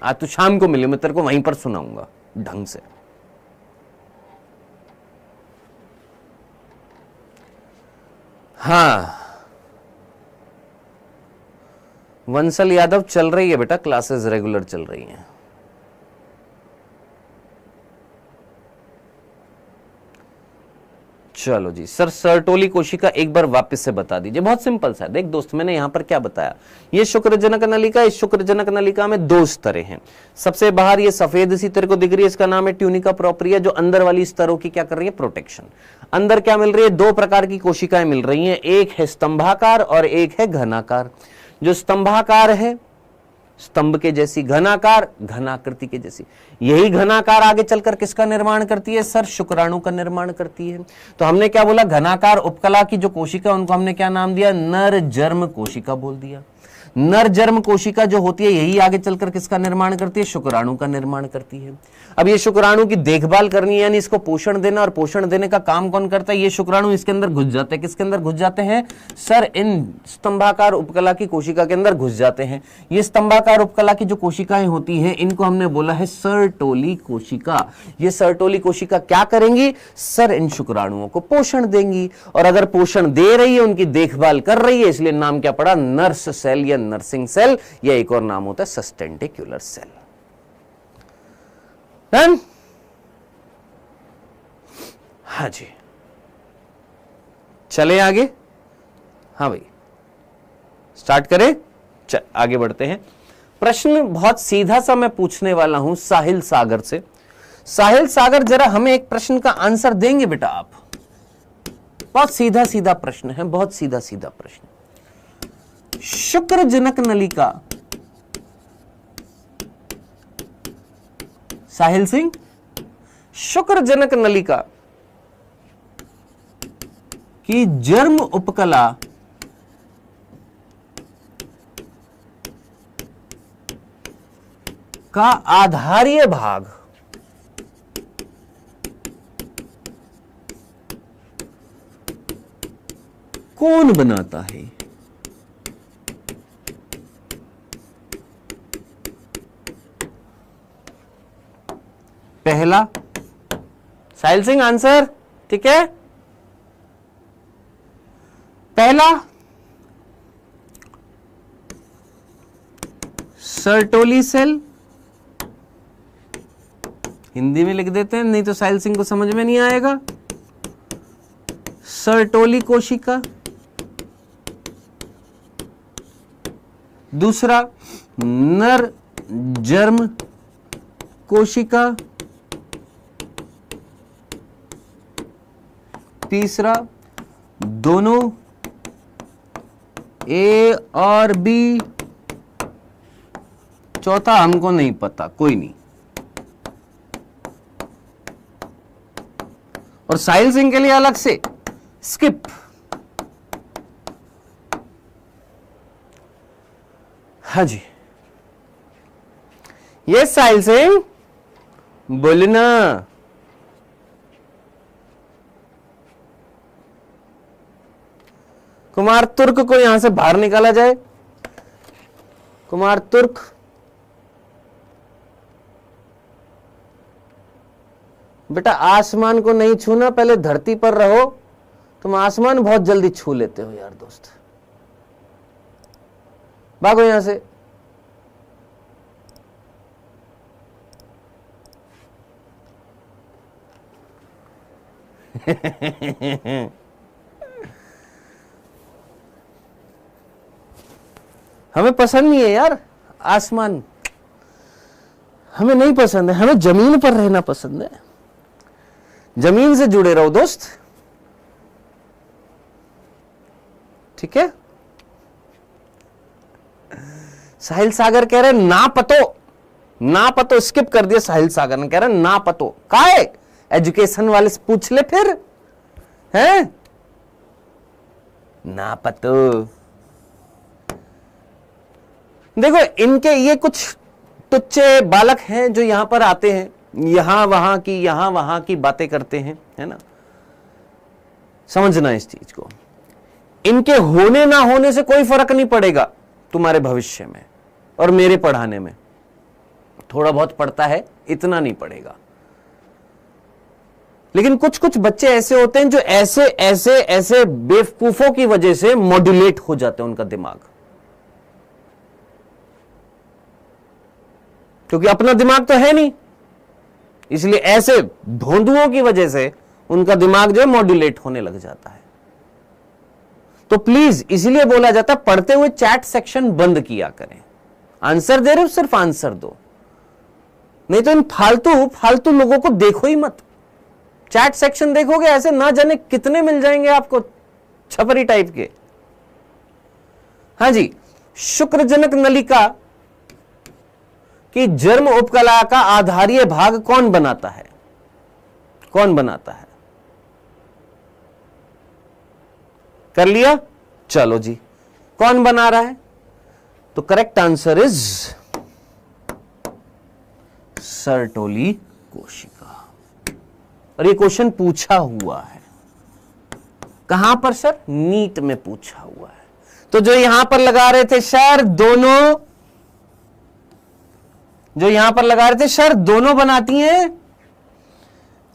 आज तो शाम को मिले, मैं तेरे को वहीं पर सुनाऊंगा ढंग से। हाँ, वंसल यादव चल रही है बेटा, क्लासेस रेगुलर चल रही हैं। चलो जी सर, सर्टोली कोशिका एक बार वापस से बता दीजिए। बहुत सिंपल सा है, देख दोस्त मैंने यहां पर क्या बताया, ये शुक्रजनक नलिका, इस शुक्रजनक नलिका में दो स्तरें हैं। सबसे बाहर ये सफेद सी तेरे को दिख रही है, इसका नाम है ट्यूनिका प्रोप्रिया, जो अंदर वाली स्तरों की क्या कर रही है, प्रोटेक्शन। अंदर क्या मिल रही है, दो प्रकार की कोशिकाएं मिल रही हैं, एक है स्तंभाकार और एक है घनाकार। जो स्तंभाकार है स्तंभ के जैसी, घनाकार घनाकृति के जैसी। यही घनाकार आगे चलकर किसका निर्माण करती है सर, शुक्राणु का निर्माण करती है। तो हमने क्या बोला, घनाकार उपकला की जो कोशिका उनको हमने क्या नाम दिया, नर जर्म कोशिका बोल दिया। नर जर्म कोशिका जो होती है यही आगे चलकर किसका निर्माण करती है, शुक्राणु का निर्माण करती है। अब ये शुक्राणु की देखभाल करनी है, यानी इसको पोषण देना, और पोषण देने का काम कौन करता है, ये शुक्राणु इसके अंदर घुस जाते हैं। किसके अंदर घुस जाते हैं सर, इन स्तंभाकार उपकला की कोशिका के अंदर घुस जाते हैं। ये स्तंभाकार उपकला की जो कोशिकाएं होती हैं इनको हमने बोला है सर्टोली कोशिका। ये सर्टोली कोशिका क्या करेंगी सर, इन शुक्राणुओं को पोषण देंगी, और अगर पोषण दे रही है, उनकी देखभाल कर रही है, इसलिए नाम क्या पड़ा, नर्स सेल या नर्सिंग सेल, या एक और नाम होता है सस्टेंटिकुलर सेल। डन? हाँ जी, चले आगे। हाँ भाई, स्टार्ट करें, चल आगे बढ़ते हैं। प्रश्न बहुत सीधा सा मैं पूछने वाला हूं साहिल सागर से। साहिल सागर, जरा हमें एक प्रश्न का आंसर देंगे बेटा आप? बहुत सीधा सीधा प्रश्न है, बहुत सीधा सीधा प्रश्न। शुक्रजनक नलिका, साहिल सिंह, शुक्रजनक नलिका की जर्म उपकला का आधारीय भाग कौन बनाता है? पहला, साहिल सिंह आंसर, ठीक है। पहला सर्टोली सेल, हिंदी में लिख देते हैं नहीं तो साहिल सिंह को समझ में नहीं आएगा। सर्टोली कोशिका। दूसरा नर जर्म कोशिका। तीसरा दोनों ए और बी। चौथा हमको नहीं पता, कोई नहीं। और साहिल सिंह के लिए अलग से स्किप। हाँ जी, ये साहिल सिंह बोलना। कुमार तुर्क को यहां से बाहर निकाला जाए। कुमार तुर्क, बेटा आसमान को नहीं छूना, पहले धरती पर रहो। तुम आसमान बहुत जल्दी छू लेते हो यार दोस्त, भागो यहां से। हमें पसंद नहीं है यार आसमान, हमें नहीं पसंद है, हमें जमीन पर रहना पसंद है। जमीन से जुड़े रहो दोस्त, ठीक है। साहिल सागर कह रहे ना पतो, ना पतो स्किप कर दिया। साहिल सागर ने कह रहे ना पतो का है, एजुकेशन वाले से पूछ ले फिर, है ना पतो। देखो इनके ये कुछ तुच्चे बालक हैं जो यहां पर आते हैं, यहां वहां की बातें करते हैं, है ना। समझना इस चीज को, इनके होने ना होने से कोई फर्क नहीं पड़ेगा तुम्हारे भविष्य में और मेरे पढ़ाने में। थोड़ा बहुत पड़ता है, इतना नहीं पड़ेगा। लेकिन कुछ कुछ बच्चे ऐसे होते हैं जो ऐसे ऐसे ऐसे बेवकूफों की वजह से मॉड्यूलेट हो जाते हैं उनका दिमाग, क्योंकि अपना दिमाग तो है नहीं, इसलिए ऐसे भोंदुओं की वजह से उनका दिमाग जो है मॉड्यूलेट होने लग जाता है। तो प्लीज इसलिए बोला जाता है पढ़ते हुए चैट सेक्शन बंद किया करें। आंसर दे रहे हो सिर्फ आंसर दो, नहीं तो इन फालतू फालतू लोगों को देखो ही मत। चैट सेक्शन देखोगे ऐसे ना जाने कितने मिल जाएंगे आपको छपरी टाइप के। हाँ जी, शुक्रजनक नलिका कि जर्म उपकला का आधारीय भाग कौन बनाता है? कौन बनाता है? कर लिया? चलो जी, कौन बना रहा है? तो करेक्ट आंसर इज सर्टोली कोशिका। और ये क्वेश्चन पूछा हुआ है कहां पर सर? नीट में पूछा हुआ है। तो जो यहां पर लगा रहे थे सर दोनों, जो यहां पर लगा रहे थे सर दोनों बनाती हैं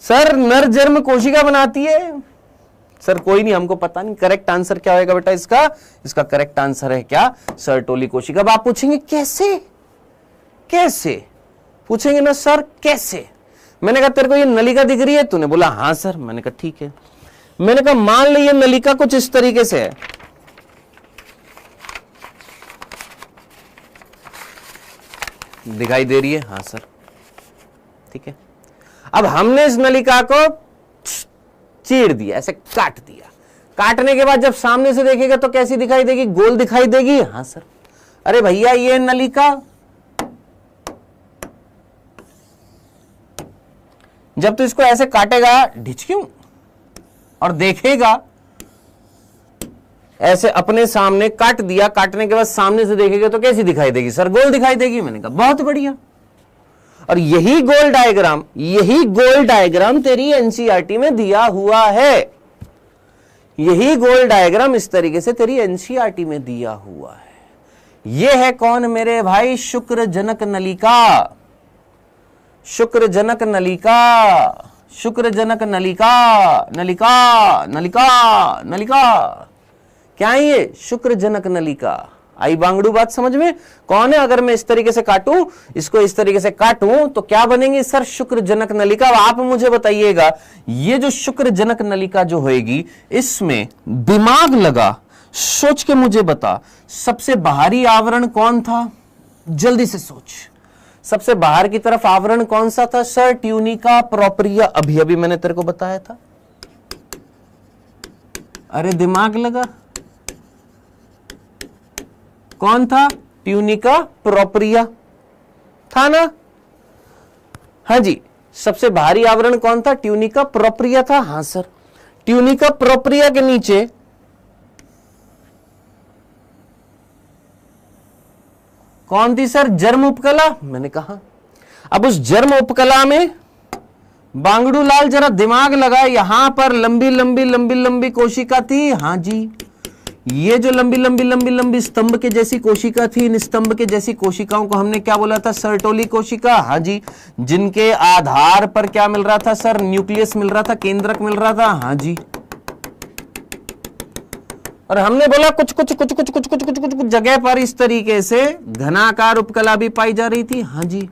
सर, नर जर्म कोशिका बनाती है सर। कोई नहीं, हमको पता नहीं। करेक्ट आंसर क्या होगा बेटा इसका? इसका करेक्ट आंसर है क्या? सर्टोली कोशिका। अब आप पूछेंगे कैसे? कैसे पूछेंगे ना सर, कैसे? मैंने कहा तेरे को ये नलिका दिख रही है? तूने बोला हां सर। मैंने कहा ठीक है। मैंने कहा मान ली ये नलिका कुछ इस तरीके से है, दिखाई दे रही है? हां सर। ठीक है, अब हमने इस नलिका को चीर दिया, ऐसे काट दिया। काटने के बाद जब सामने से देखेगा तो कैसी दिखाई देगी? गोल दिखाई देगी? हां सर। अरे भैया ये नलिका जब तू इसको ऐसे काटेगा ढिचक्यों और देखेगा ऐसे अपने सामने काट दिया, काटने के बाद सामने से देखेगा तो कैसी दिखाई देगी? सर गोल दिखाई देगी। मैंने कहा बहुत बढ़िया। और यही गोल डायग्राम तेरी एनसीईआरटी में दिया हुआ है। यही गोल डायग्राम इस तरीके से तेरी एनसीईआरटी में दिया हुआ है। यह है कौन मेरे भाई? शुक्रजनक नलिका। शुक्रजनक नलिका, शुक्रजनक नलिका, नलिका नलिका नलिका। क्या है ये? शुक्रजनक नलिका। आई बांगड़ू बात समझ में? कौन है? अगर मैं इस तरीके से काटूं, इसको इस तरीके से काटूं तो क्या बनेंगे सर? शुक्रजनक नलिका। अब आप मुझे बताइएगा ये जो शुक्रजनक नलिका जो होएगी इसमें दिमाग लगा, सोच के मुझे बता सबसे बाहरी आवरण कौन था? जल्दी से सोच। सबसे बाहर की तरफ आवरण कौन सा था सर? Tunica propria. अभी अभी मैंने तेरे को बताया था। अरे दिमाग लगा, कौन था? ट्यूनिका प्रोप्रिया था ना? हाँ जी, सबसे बाहरी आवरण कौन था? ट्यूनिका प्रोप्रिया था। हां सर। ट्यूनिका प्रोप्रिया के नीचे कौन थी सर? जर्म उपकला। मैंने कहा अब उस जर्म उपकला में बांगड़ू लाल जरा दिमाग लगा, यहां पर लंबी लंबी लंबी लंबी कोशिका थी। हां जी, ये जो लंबी लंबी लंबी लंबी स्तंभ के जैसी कोशिका थी, इन स्तंभ के जैसी कोशिकाओं को हमने क्या बोला था? सर्टोली कोशिका। हाँ जी, जिनके आधार पर क्या मिल रहा था सर? न्यूक्लियस मिल रहा था, केंद्रक मिल रहा था। हाँ जी, और हमने बोला कुछ कुछ कुछ कुछ कुछ कुछ कुछ कुछ कुछ जगह पर इस तरीके से घनाकार उपकला भी पाई जा रही थी। हाँ जी,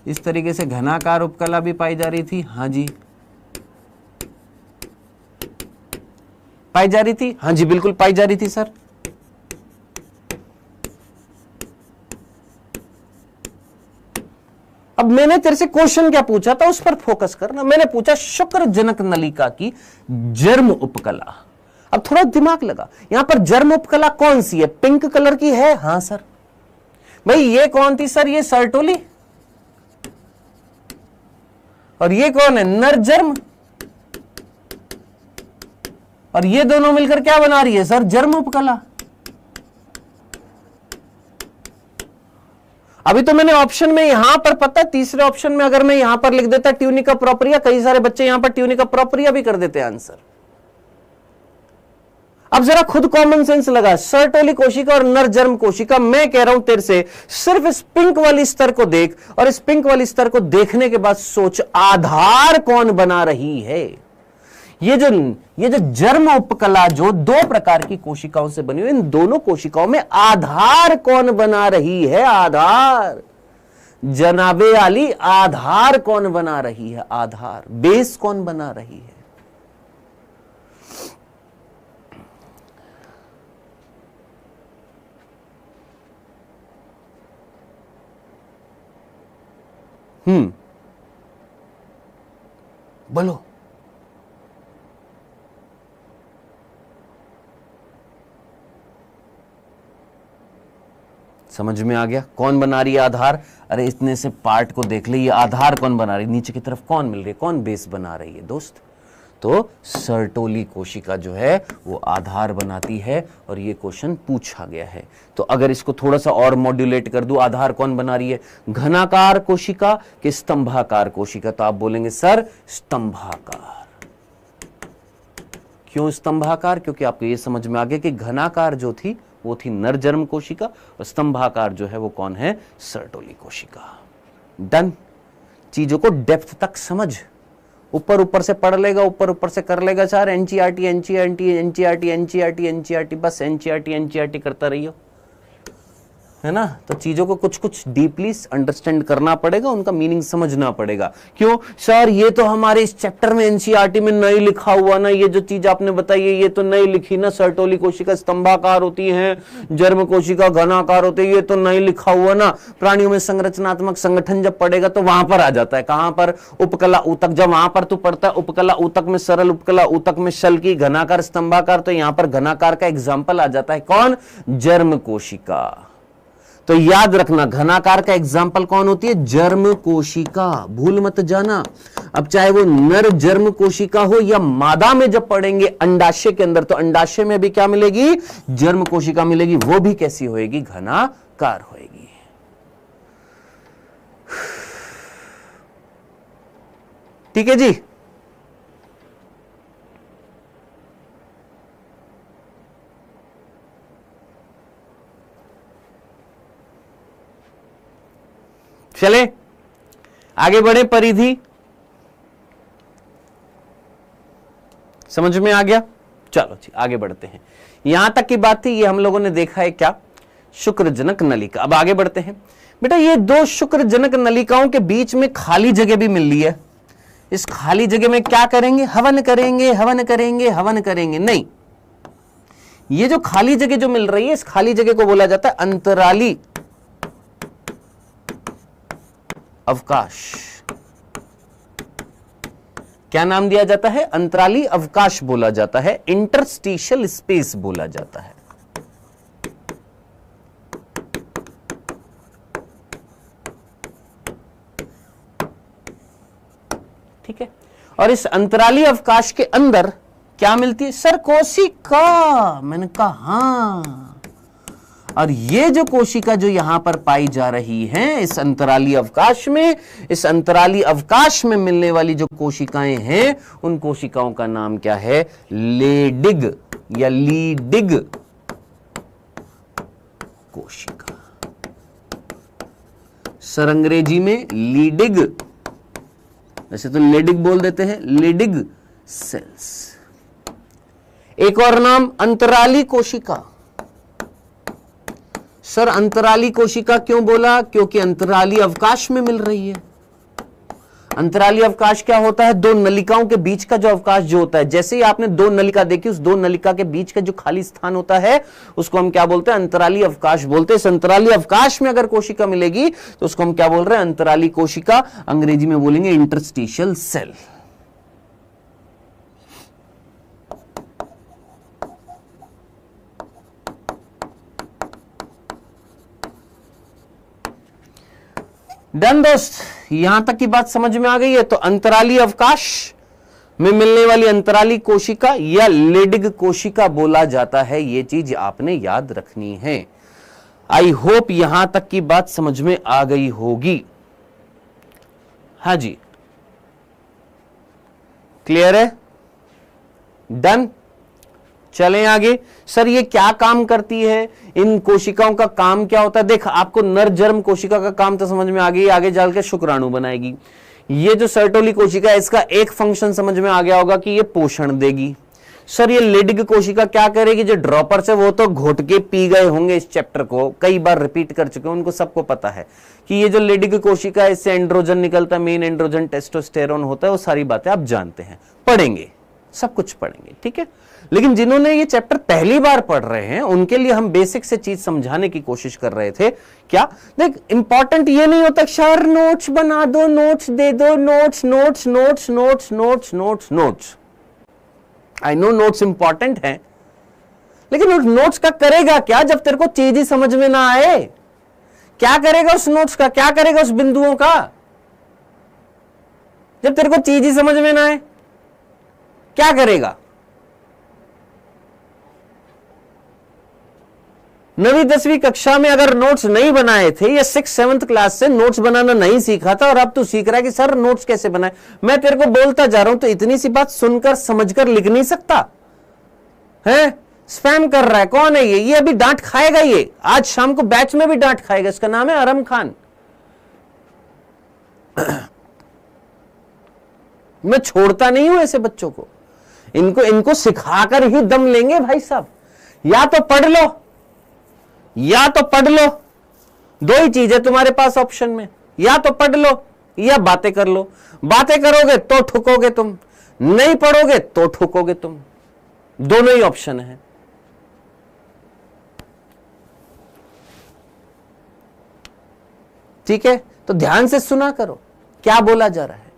इस तरीके से घनाकार उपकला भी पाई जा रही थी। हाँ जी, पाई जा रही थी। हाँ जी, बिल्कुल पाई जा रही थी सर। अब मैंने तेरे से क्वेश्चन क्या पूछा था उस पर फोकस करना। मैंने पूछा शुक्रजनक नलिका की जर्म उपकला। अब थोड़ा दिमाग लगा, यहां पर जर्म उपकला कौन सी है? पिंक कलर की है। हां सर। भाई ये कौन थी सर? ये सर्टोली। और ये कौन है? नर जर्म। और ये दोनों मिलकर क्या बना रही है सर? जर्म उपकला। अभी तो मैंने ऑप्शन में यहां पर पता है, तीसरे ऑप्शन में अगर मैं यहां पर लिख देता ट्यूनिका प्रोप्रिया, कई सारे बच्चे यहां पर ट्यूनिका प्रोप्रिया भी कर देते आंसर। अब जरा खुद कॉमन सेंस लगा, सर्टोली कोशिका और नर जर्म कोशिका। मैं कह रहा हूं तेरे से सिर्फ इस पिंक वाली स्तर को देख, और इस पिंक वाली स्तर को देखने के बाद सोच आधार कौन बना रही है। ये जो जर्म उपकला जो दो प्रकार की कोशिकाओं से बनी हुई, इन दोनों कोशिकाओं में आधार कौन बना रही है? आधार, जनाबे आली, आधार कौन बना रही है? आधार, बेस कौन बना रही है? बोलो। समझ में आ गया कौन बना रही है आधार? अरे इतने से पार्ट को देख ले, ये आधार कौन बना रही है? नीचे की तरफ कौन मिल रही है? कौन बेस बना रही है दोस्त? तो सर्टोली कोशिका जो है वो आधार बनाती है, और ये क्वेश्चन पूछा गया है। तो अगर इसको थोड़ा सा और मॉड्यूलेट कर दूं, आधार कौन बना रही है? घनाकार कोशिका कि स्तंभाकार कोशिका? तो आप बोलेंगे सर स्तंभाकार। क्यों स्तंभाकार? क्योंकि आपको ये समझ में आ गया कि घनाकार जो थी वो थी नर जर्म कोशिका, और स्तंभाकार जो है वो कौन है? सर्टोली कोशिका। डन। चीजों को डेप्थ तक समझ, ऊपर ऊपर से पढ़ लेगा, ऊपर ऊपर से कर लेगा sir NCERT NCERT NCERT NCERT NCERT, बस एनसीईआरटी एनसीईआरटी करता रहियो, है ना? तो चीजों को कुछ कुछ डीपली अंडरस्टैंड करना पड़ेगा, उनका मीनिंग समझना पड़ेगा। क्यों सर? ये तो हमारे इस चैप्टर में एनसीईआरटी में नहीं लिखा हुआ ना, ये जो चीज आपने बताई है ये तो नहीं लिखी ना। सर्टोली कोशिका स्तंभाकार होती है, जर्म कोशिका घनाकार होती है, ये तो नहीं लिखा हुआ ना। प्राणियों में संरचनात्मक संगठन जब पढ़ेगा तो वहां पर आ जाता है। कहां पर? उपकला ऊतक। जब वहां पर तू पढ़ता है उपकला ऊतक में सरल उपकला ऊतक में शल्की घनाकार स्तंभाकार, तो यहां पर घनाकार का एग्जाम्पल आ जाता है कौन? जर्म कोशिका। तो याद रखना घनाकार का एग्जाम्पल कौन होती है? जर्म कोशिका, भूल मत जाना। अब चाहे वो नर जर्म कोशिका हो या मादा में जब पढ़ेंगे अंडाशय के अंदर, तो अंडाशय में भी क्या मिलेगी? जर्म कोशिका मिलेगी। वो भी कैसी होएगी? घनाकार होएगी। ठीक है जी। चले आगे बढ़े। परिधि समझ में आ गया? चलो जी आगे बढ़ते हैं। यहां तक की बात थी, ये हम लोगों ने देखा है क्या? शुक्रजनक नलिका। अब आगे बढ़ते हैं। बेटा ये दो शुक्रजनक नलिकाओं के बीच में खाली जगह भी मिल रही है। इस खाली जगह में क्या करेंगे? हवन करेंगे, हवन करेंगे, हवन करेंगे? नहीं, ये जो खाली जगह जो मिल रही है, इस खाली जगह को बोला जाता है अंतराली अवकाश। क्या नाम दिया जाता है? अंतराली अवकाश बोला जाता है, इंटरस्टिशियल स्पेस बोला जाता है। ठीक है। और इस अंतराली अवकाश के अंदर क्या मिलती है? सर कोशिका। मैंने कहा हाँ। और ये जो कोशिका जो यहां पर पाई जा रही है इस अंतराली अवकाश में, इस अंतराली अवकाश में मिलने वाली जो कोशिकाएं हैं, उन कोशिकाओं का नाम क्या है? लेडिग या लीडिग कोशिका। सर अंग्रेजी में लीडिग, वैसे तो लेडिग बोल देते हैं, लेडिग सेल्स। एक और नाम अंतराली कोशिका। सर अंतराली कोशिका क्यों बोला? क्योंकि अंतराली अवकाश में मिल रही है। अंतराली अवकाश क्या होता है? दो नलिकाओं के बीच का जो अवकाश जो होता है, जैसे ही आपने दो नलिका देखी, उस दो नलिका के बीच का जो खाली स्थान होता है उसको हम क्या बोलते हैं? अंतराली अवकाश बोलते हैं। इस अंतराली अवकाश में अगर कोशिका मिलेगी तो उसको हम क्या बोल रहे हैं? अंतराली कोशिका। अंग्रेजी में बोलेंगे इंटरस्टिशियल सेल। डन दोस्त, यहां तक की बात समझ में आ गई है। तो अंतराली अवकाश में मिलने वाली अंतराली कोशिका या लेडिग कोशिका बोला जाता है। यह चीज आपने याद रखनी है। आई होप यहां तक की बात समझ में आ गई होगी। हाँ जी, क्लियर है? डन। चलें आगे। सर ये क्या काम करती है? इन कोशिकाओं का काम क्या होता है? देख, आपको नर जर्म कोशिका का काम तो समझ में आ गई, आगे चल के शुक्राणु बनाएगी। ये जो सर्टोली कोशिका है इसका एक फंक्शन समझ में आ गया होगा कि ये पोषण देगी। सर ये लेडिग कोशिका क्या करेगी? जो ड्रॉपर्स है वो तो घोट के पी गए होंगे, इस चैप्टर को कई बार रिपीट कर चुके हैं, उनको सबको पता है कि ये जो लेडिग कोशिका है इससे एंड्रोजन निकलता है, मेन एंड्रोजन टेस्टोस्टेरोन होता है, वो सारी बातें आप जानते हैं, पढ़ेंगे, सब कुछ पढ़ेंगे, ठीक है। लेकिन जिन्होंने ये चैप्टर पहली बार पढ़ रहे हैं उनके लिए हम बेसिक से चीज समझाने की कोशिश कर रहे थे। क्या देख, इंपॉर्टेंट ये नहीं होता सर नोट्स बना दो, नोट्स दे दो, notes notes notes notes notes notes notes. I know notes important है, लेकिन उस नोट्स का करेगा क्या जब तेरे को चीज ही समझ में ना आए? क्या करेगा उस नोट्स का? क्या करेगा उस बिंदुओं का जब तेरे को चीज ही समझ में ना आए? क्या करेगा? 9वीं 10वीं कक्षा में अगर नोट्स नहीं बनाए थे या 6th-7th क्लास से नोट्स बनाना नहीं सीखा था और अब तू सीख रहा है कि सर नोट्स कैसे बनाए, मैं तेरे को बोलता जा रहा हूं तो इतनी सी बात सुनकर समझकर लिख नहीं सकता है? स्पैम कर रहा है, कौन है ये अभी डांट खाएगा, ये आज शाम को बैच में भी डांट खाएगा। इसका नाम है अरम खान। मैं छोड़ता नहीं हूं ऐसे बच्चों को, इनको सिखाकर ही दम लेंगे भाई साहब। या तो पढ़ लो या तो पढ़ लो, दो ही चीज है तुम्हारे पास ऑप्शन में, या तो पढ़ लो या बातें कर लो। बातें करोगे तो ठुकोगे तुम, नहीं पढ़ोगे तो ठुकोगे तुम, दोनों ही ऑप्शन है। ठीक है, तो ध्यान से सुना करो क्या बोला जा रहा है।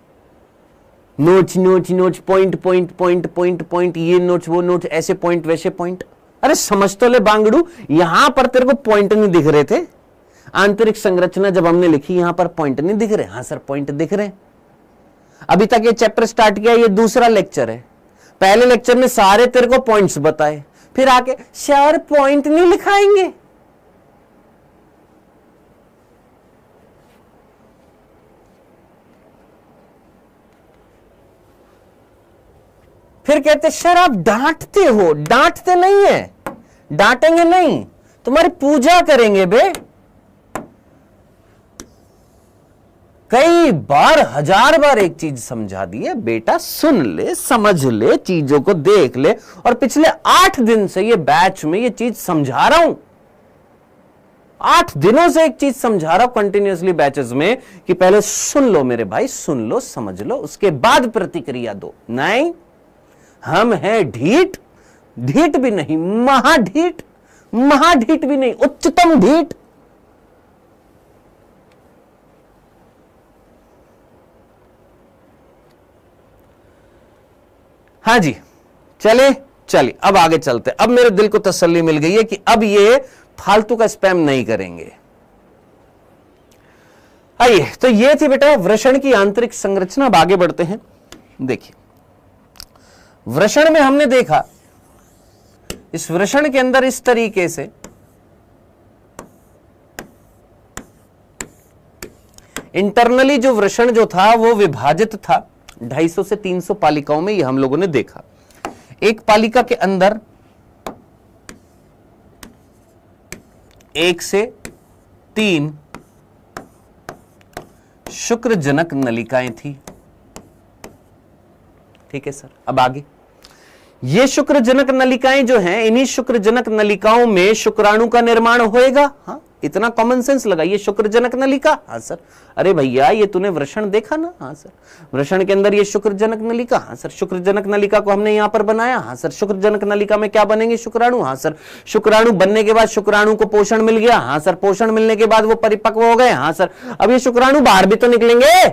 Notes notes notes, point point point point point, ये नोट्स वो नोट्स, ऐसे पॉइंट वैसे पॉइंट। अरे समझ तो ले बांगड़ू, यहां पर तेरे को पॉइंट नहीं दिख रहे थे? आंतरिक संरचना जब हमने लिखी यहां पर पॉइंट नहीं दिख रहे? हाँ सर पॉइंट दिख रहे। अभी तक ये चैप्टर स्टार्ट किया, ये दूसरा लेक्चर है। पहले लेक्चर में सारे तेरे को पॉइंट्स बताए, फिर आके सर पॉइंट नहीं लिखाएंगे। फिर कहते सर आप डांटते हो। डांटते नहीं है, डांटेंगे नहीं, तुम्हारी पूजा करेंगे बे। कई बार 1000 बार एक चीज समझा दी है बेटा, सुन ले, समझ ले, चीजों को देख ले। और पिछले 8 दिन से ये बैच में ये चीज समझा रहा हूं, 8 दिनों से एक चीज समझा रहा हूं कंटिन्यूअसली बैचेस में कि पहले सुन लो मेरे भाई, सुन लो, समझ लो, उसके बाद प्रतिक्रिया दो। नहीं, हम हैं ढीठ, ढीठ भी नहीं, महाढीठ, महाढीठ भी नहीं, उच्चतम ढीठ। हाँ जी, चले अब आगे चलते। अब मेरे दिल को तसल्ली मिल गई है कि अब ये फालतू का स्पैम नहीं करेंगे। आइए, तो ये थी बेटा वृषण की आंतरिक संरचना। अब आगे बढ़ते हैं। देखिए, वृषण में हमने देखा, इस वृषण के अंदर इस तरीके से इंटरनली जो वृषण जो था वो विभाजित था 250 से 300 पालिकाओं में। ये हम लोगों ने देखा। एक पालिका के अंदर 1 से 3 शुक्रजनक नलिकाएं थी। ठीक है सर, अब आगे ये शुक्रजनक नलिकाएं जो हैं, इन्हीं शुक्रजनक नलिकाओं में शुक्राणु का निर्माण होएगा। हाँ, इतना कॉमन सेंस लगाइए। शुक्रजनक नलिका, हाँ सर। अरे भैया ये तूने वृषण देखा ना? हाँ सर। वृषण के अंदर ये शुक्रजनक नलिका, हाँ सर। शुक्रजनक नलिका को हमने यहां पर बनाया, हाँ सर। शुक्रजनक नलिका में क्या बनेंगे? शुक्राणु, हाँ सर। शुक्राणु बनने के बाद शुक्राणु को पोषण मिल गया, हाँ सर। पोषण मिलने के बाद वो परिपक्व हो गए, हाँ सर। अब ये शुक्राणु बाहर भी तो निकलेंगे।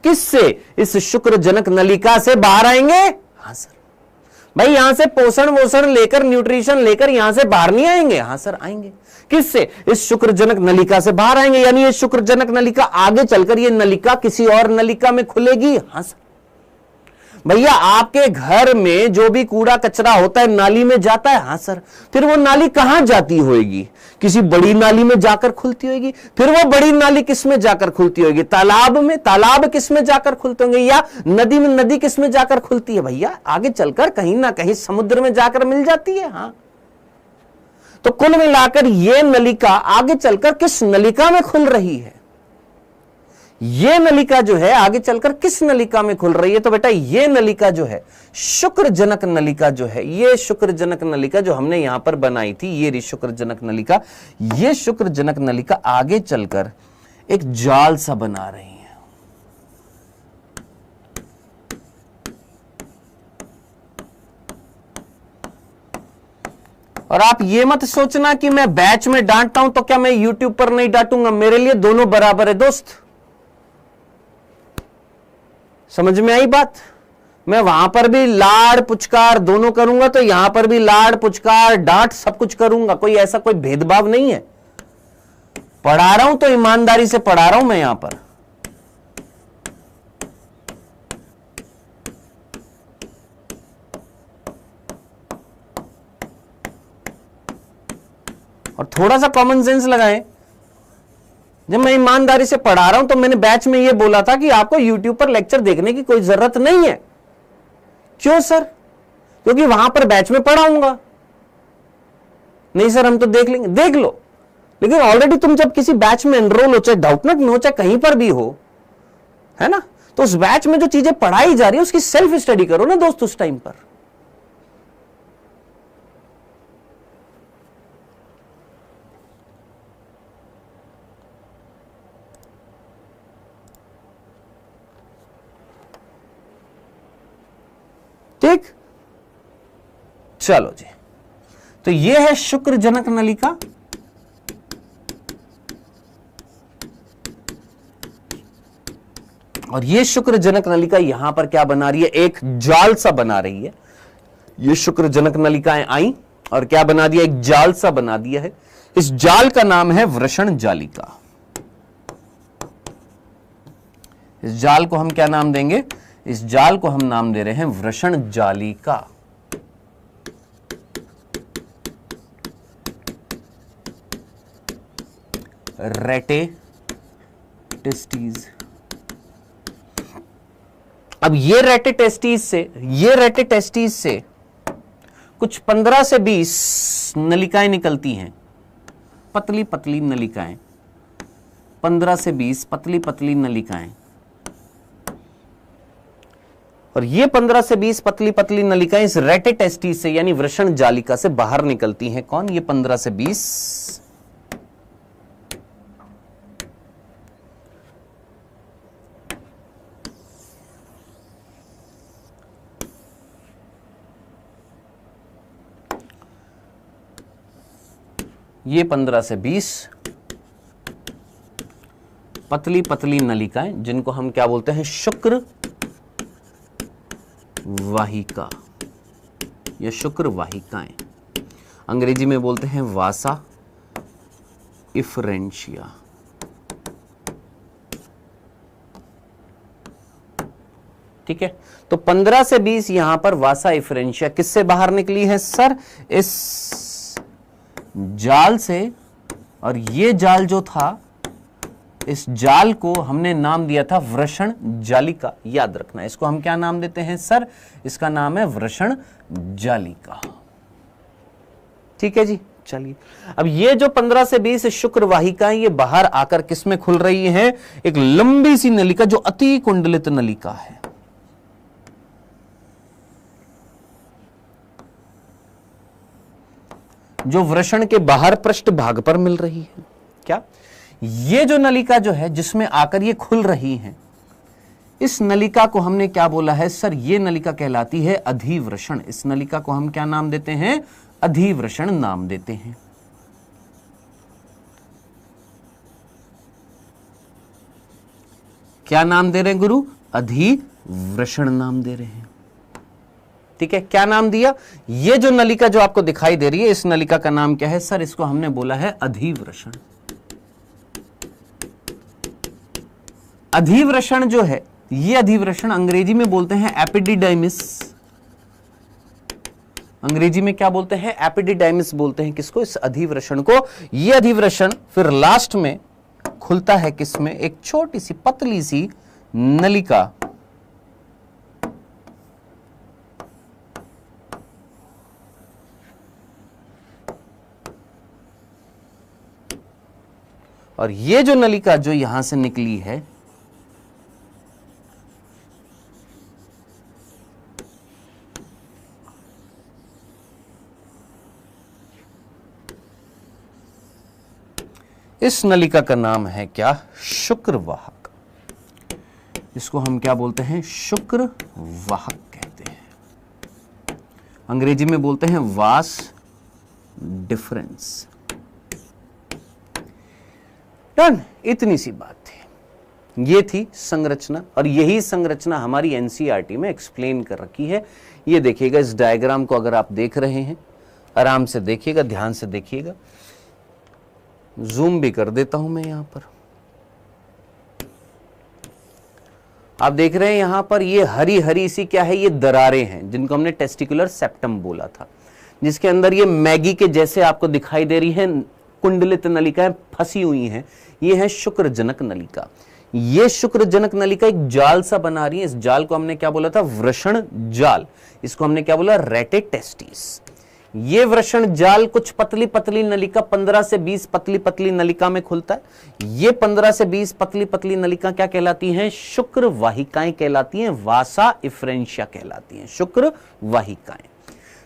किससे? इस शुक्रजनक नलिका से बाहर आएंगे, हाँ सर। भाई यहां से पोषण वोषण लेकर, न्यूट्रिशन लेकर यहां से बाहर नहीं आएंगे, हाँ सर आएंगे। किससे? इस शुक्रजनक नलिका से बाहर आएंगे। यानी ये शुक्रजनक नलिका आगे चलकर ये नलिका किसी और नलिका में खुलेगी, हाँ सर। भैया आपके घर में जो भी कूड़ा कचरा होता है नाली में जाता है, हाँ सर। फिर वो नाली कहां जाती होगी? किसी बड़ी नाली में जाकर खुलती होगी। फिर वो बड़ी नाली किस में जाकर खुलती होगी? तालाब में। तालाब किस में जाकर खुलते होंगे? या नदी में। नदी किस में जाकर खुलती है? भैया आगे चलकर कहीं ना कहीं समुद्र में जाकर मिल जाती है। हाँ, तो कुल मिलाकर ये नलिका आगे चलकर किस नलिका में खुल रही है? ये नलिका जो है आगे चलकर किस नलिका में खुल रही है? तो बेटा ये नलिका जो है शुक्रजनक नलिका जो है, ये शुक्रजनक नलिका जो हमने यहां पर बनाई थी, ये रही शुक्रजनक नलिका। ये शुक्रजनक नलिका आगे चलकर एक जाल सा बना रही है। और आप ये मत सोचना कि मैं बैच में डांटता हूं तो क्या मैं यूट्यूब पर नहीं डांटूंगा, मेरे लिए दोनों बराबर है दोस्त। समझ में आई बात? मैं वहां पर भी लाड़ पुचकार दोनों करूंगा, तो यहां पर भी लाड़ पुचकार डांट सब कुछ करूंगा, कोई ऐसा कोई भेदभाव नहीं है। पढ़ा रहा हूं तो ईमानदारी से पढ़ा रहा हूं मैं यहां पर। और थोड़ा सा कॉमन सेंस लगाएं। जब मैं ईमानदारी से पढ़ा रहा हूं तो मैंने बैच में यह बोला था कि आपको यूट्यूब पर लेक्चर देखने की कोई जरूरत नहीं है। क्यों सर? क्योंकि वहां पर बैच में पढ़ाऊंगा। नहीं सर हम तो देख लेंगे, देख लो, लेकिन ऑलरेडी तुम जब किसी बैच में एनरोल हो, चाहे डाउटनेट में हो, चाहे कहीं पर भी हो, है ना, तो उस बैच में जो चीजें पढ़ाई जा रही है उसकी सेल्फ स्टडी करो ना दोस्त उस टाइम पर। ठीक, चलो जी। तो यह है शुक्रजनक नलिका। और यह शुक्रजनक नलिका यहां पर क्या बना रही है? एक जाल सा बना रही है। ये शुक्रजनक नलिकाएं आई और क्या बना दिया? एक जाल सा बना दिया है। इस जाल का नाम है वृषण जालिका। इस जाल को हम क्या नाम देंगे? इस जाल को हम नाम दे रहे हैं वृषण जालिका। रेटेटेस्टीज। अब ये रेटेटेस्टीज से कुछ 15 से 20 नलिकाएं निकलती हैं, पतली पतली नलिकाएं, 15 से 20 पतली पतली नलिकाएं। और ये 15 से 20 पतली पतली नलिकाएं इस रेटेटेस्टीज से यानी वृषण जालिका से बाहर निकलती हैं। कौन? ये 15 से 20 ये 15 से 20 पतली पतली नलिकाएं, जिनको हम क्या बोलते हैं? शुक्र वाहिका या शुक्र वाहिकाएं। अंग्रेजी में बोलते हैं वासा इफरेंशिया। ठीक है, तो 15 से 20 यहां पर वासा इफरेंशिया किससे बाहर निकली है सर? इस जाल से। और ये जाल जो था, इस जाल को हमने नाम दिया था वृषण जालिका। याद रखना, इसको हम क्या नाम देते हैं सर? इसका नाम है वृषण जालिका। ठीक है जी, चलिए। अब ये जो 15 से 20 शुक्र वाहिकाएं ये बाहर आकर किसमें खुल रही हैं? एक लंबी सी नलिका जो अति कुंडलित नलिका है। जो वृषण के बाहर पृष्ठ भाग पर मिल रही है। क्या ये जो नलिका जो है जिसमें आकर ये खुल रही है, इस नलिका को हमने क्या बोला है सर? ये नलिका कहलाती है अधिवृषण। इस नलिका को हम क्या नाम देते हैं? अधिवृषण नाम देते हैं। क्या नाम दे रहे हैं गुरु? अधिवृषण नाम दे रहे हैं। ठीक है, क्या नाम दिया? ये जो नलिका जो आपको दिखाई दे रही है, इस नलिका का नाम क्या है सर? इसको हमने बोला है अधिवृषण। अधिवृषण जो है, ये अधिवृषण अंग्रेजी में बोलते हैं एपिडिडाइमिस। अंग्रेजी में क्या बोलते हैं? एपिडिडाइमिस बोलते हैं किसको? इस अधिवृषण को। ये अधिवृषण फिर लास्ट में खुलता है किसमें? एक छोटी सी पतली सी नलिका, और ये जो नलिका जो यहां से निकली है, इस नलिका का नाम है क्या? शुक्रवाहक। इसको हम क्या बोलते हैं? शुक्रवाहक कहते हैं। अंग्रेजी में बोलते हैं वास डिफरेंस। डन, इतनी सी बात थी। ये थी संरचना, और यही संरचना हमारी एनसीईआरटी में एक्सप्लेन कर रखी है। ये देखिएगा, इस डायग्राम को अगर आप देख रहे हैं, आराम से देखिएगा, ध्यान से देखिएगा। जूम भी कर देता हूं मैं यहां पर। आप देख रहे हैं यहां पर ये हरी हरी सी क्या है? ये दरारें हैं, जिनको हमने टेस्टिकुलर सेप्टम बोला था, जिसके अंदर ये मैगी के जैसे आपको दिखाई दे रही है कुंडलित नलिकाएं फंसी हुई हैं। ये है शुक्रजनक नलिका। ये शुक्रजनक नलिका एक जाल सा बना रही है। इस जाल को हमने क्या बोला था? वृषण जाल। इसको हमने क्या बोला? रेटेटेस्टिस। ये वृषण जाल कुछ पतली पतली नलिका, 15 से 20 पतली पतली नलिका में खुलता है। ये 15 से 20 पतली पतली नलिका क्या कहलाती हैं? शुक्र वाहिकाएं कहलाती हैं, वासा इफ्रेंशिया कहलाती हैं, शुक्र वाहिकाएं।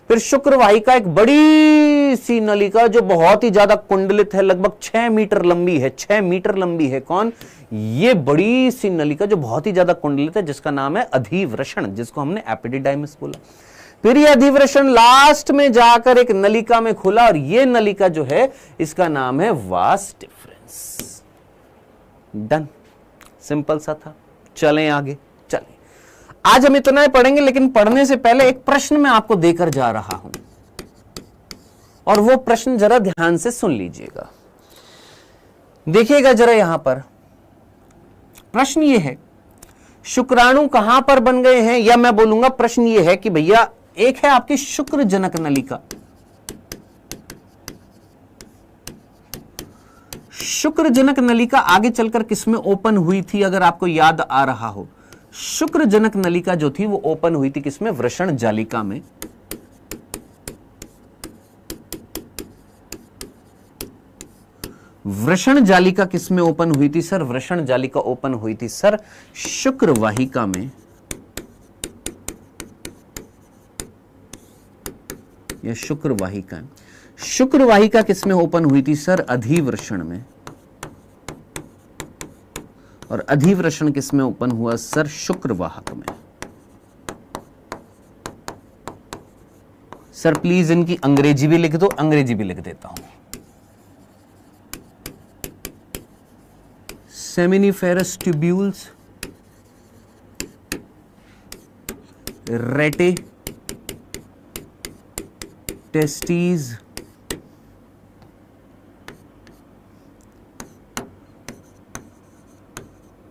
फिर शुक्र वाहिका एक बड़ी सी नलिका जो बहुत ही ज्यादा कुंडलित है, लगभग 6 मीटर लंबी है। 6 मीटर लंबी है। कौन? ये बड़ी सी नलिका जो बहुत ही ज्यादा कुंडलित है, जिसका नाम है अधिवृषण, जिसको हमने एपिडिडाइमिस बोला। फिर ये अधिवृषण लास्ट में जाकर एक नलिका में खुला, और ये नलिका जो है इसका नाम है वास डिफरेंस। डन, सिंपल सा था। चलें आगे, चलें। आज हम इतना ही पढ़ेंगे, लेकिन पढ़ने से पहले एक प्रश्न मैं आपको देकर जा रहा हूं, और वो प्रश्न जरा ध्यान से सुन लीजिएगा। देखिएगा जरा यहां पर प्रश्न ये है, शुक्राणु कहां पर बन गए हैं? या मैं बोलूंगा प्रश्न ये है कि भैया, एक है आपकी शुक्रजनक नलिका। शुक्रजनक नलिका आगे चलकर किसमें ओपन हुई थी? अगर आपको याद आ रहा हो, शुक्रजनक नलिका जो थी वो ओपन हुई थी किसमें? वृषण जालिका में। वृषण जालिका किसमें ओपन हुई थी सर? वृषण जालिका ओपन हुई थी सर शुक्रवाहिका में, या शुक्रवाहिका। शुक्रवाहिका किसमें ओपन हुई थी सर? अधिवृषण में। और अधिवृषण किसमें ओपन हुआ सर? शुक्रवाहक में। सर प्लीज इनकी अंग्रेजी भी लिख दो। अंग्रेजी भी लिख देता हूं। सेमिनिफेरस ट्यूब्यूल्स, रेटे टेस्टीज,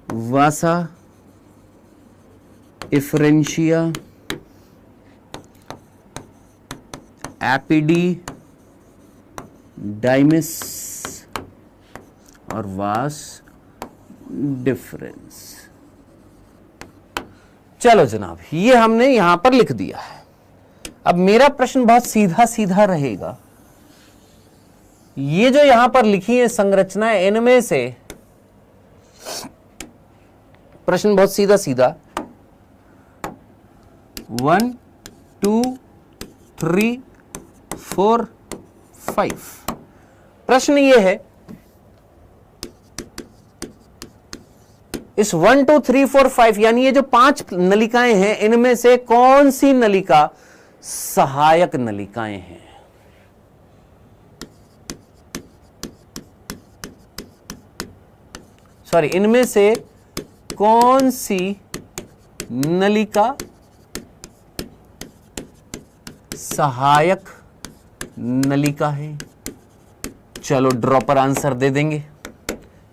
वासा इफ्रेंशिया, एपिडी डाइमिस और वास डिफरेंस। चलो जनाब, ये हमने यहां पर लिख दिया है। अब मेरा प्रश्न बहुत सीधा सीधा रहेगा। ये जो यहां पर लिखी है संरचनाएं, इनमें से प्रश्न बहुत सीधा सीधा 1 2 3 4 5। प्रश्न ये है, इस 1 2 3 4 5 यानी ये जो 5 नलिकाएं हैं, इनमें से कौन सी नलिका सहायक नलिकाएं हैं? सॉरी, इनमें से कौन सी नलिका सहायक नलिका है? चलो ड्रॉपर आंसर दे देंगे।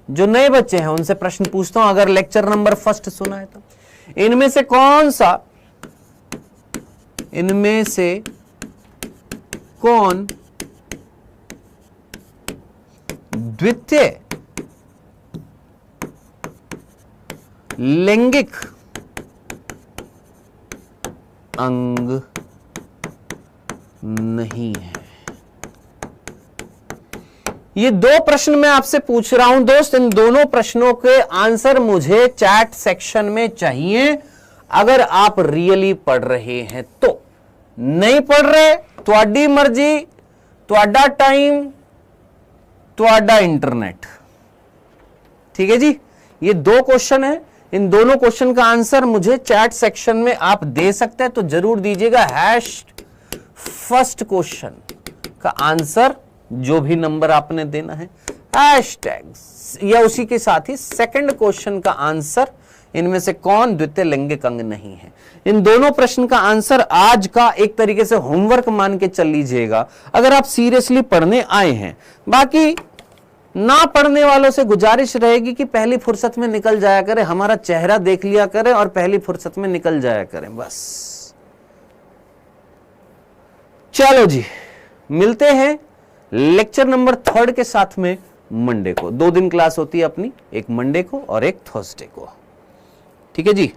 जो नए बच्चे हैं उनसे प्रश्न पूछता हूं, अगर लेक्चर नंबर फर्स्ट सुना है तो। इनमें से कौन सा, इनमें से कौन द्वितीय लैंगिक अंग नहीं है? ये दो प्रश्न मैं आपसे पूछ रहा हूं दोस्त। इन दोनों प्रश्नों के आंसर मुझे चैट सेक्शन में चाहिए, अगर आप रियली पढ़ रहे हैं तो। नहीं पढ़ रहे, तुहाडी मर्जी, तुहाडा टाइम, तुहाडा इंटरनेट। ठीक है जी, ये 2 क्वेश्चन है, इन दोनों क्वेश्चन का आंसर मुझे चैट सेक्शन में आप दे सकते हैं, तो जरूर दीजिएगा। फर्स्ट क्वेश्चन का आंसर जो भी नंबर आपने देना है हैशटैग, या उसी के साथ ही सेकंड क्वेश्चन का आंसर इनमें से कौन द्वितीय लैंगिक अंग नहीं है। इन दोनों प्रश्न का आंसर आज का एक तरीके से होमवर्क मान के चल लीजिएगा, अगर आप सीरियसली पढ़ने आए हैं। बाकी ना पढ़ने वालों से गुजारिश रहेगी कि पहली फुर्सत में निकल जाया करें, हमारा चेहरा देख लिया करें और पहली फुर्सत में निकल जाया करें बस। चलो जी, मिलते हैं लेक्चर नंबर 3 के साथ में मंडे को। 2 दिन क्लास होती है अपनी, एक मंडे को और एक थर्सडे को। ठीक है जी।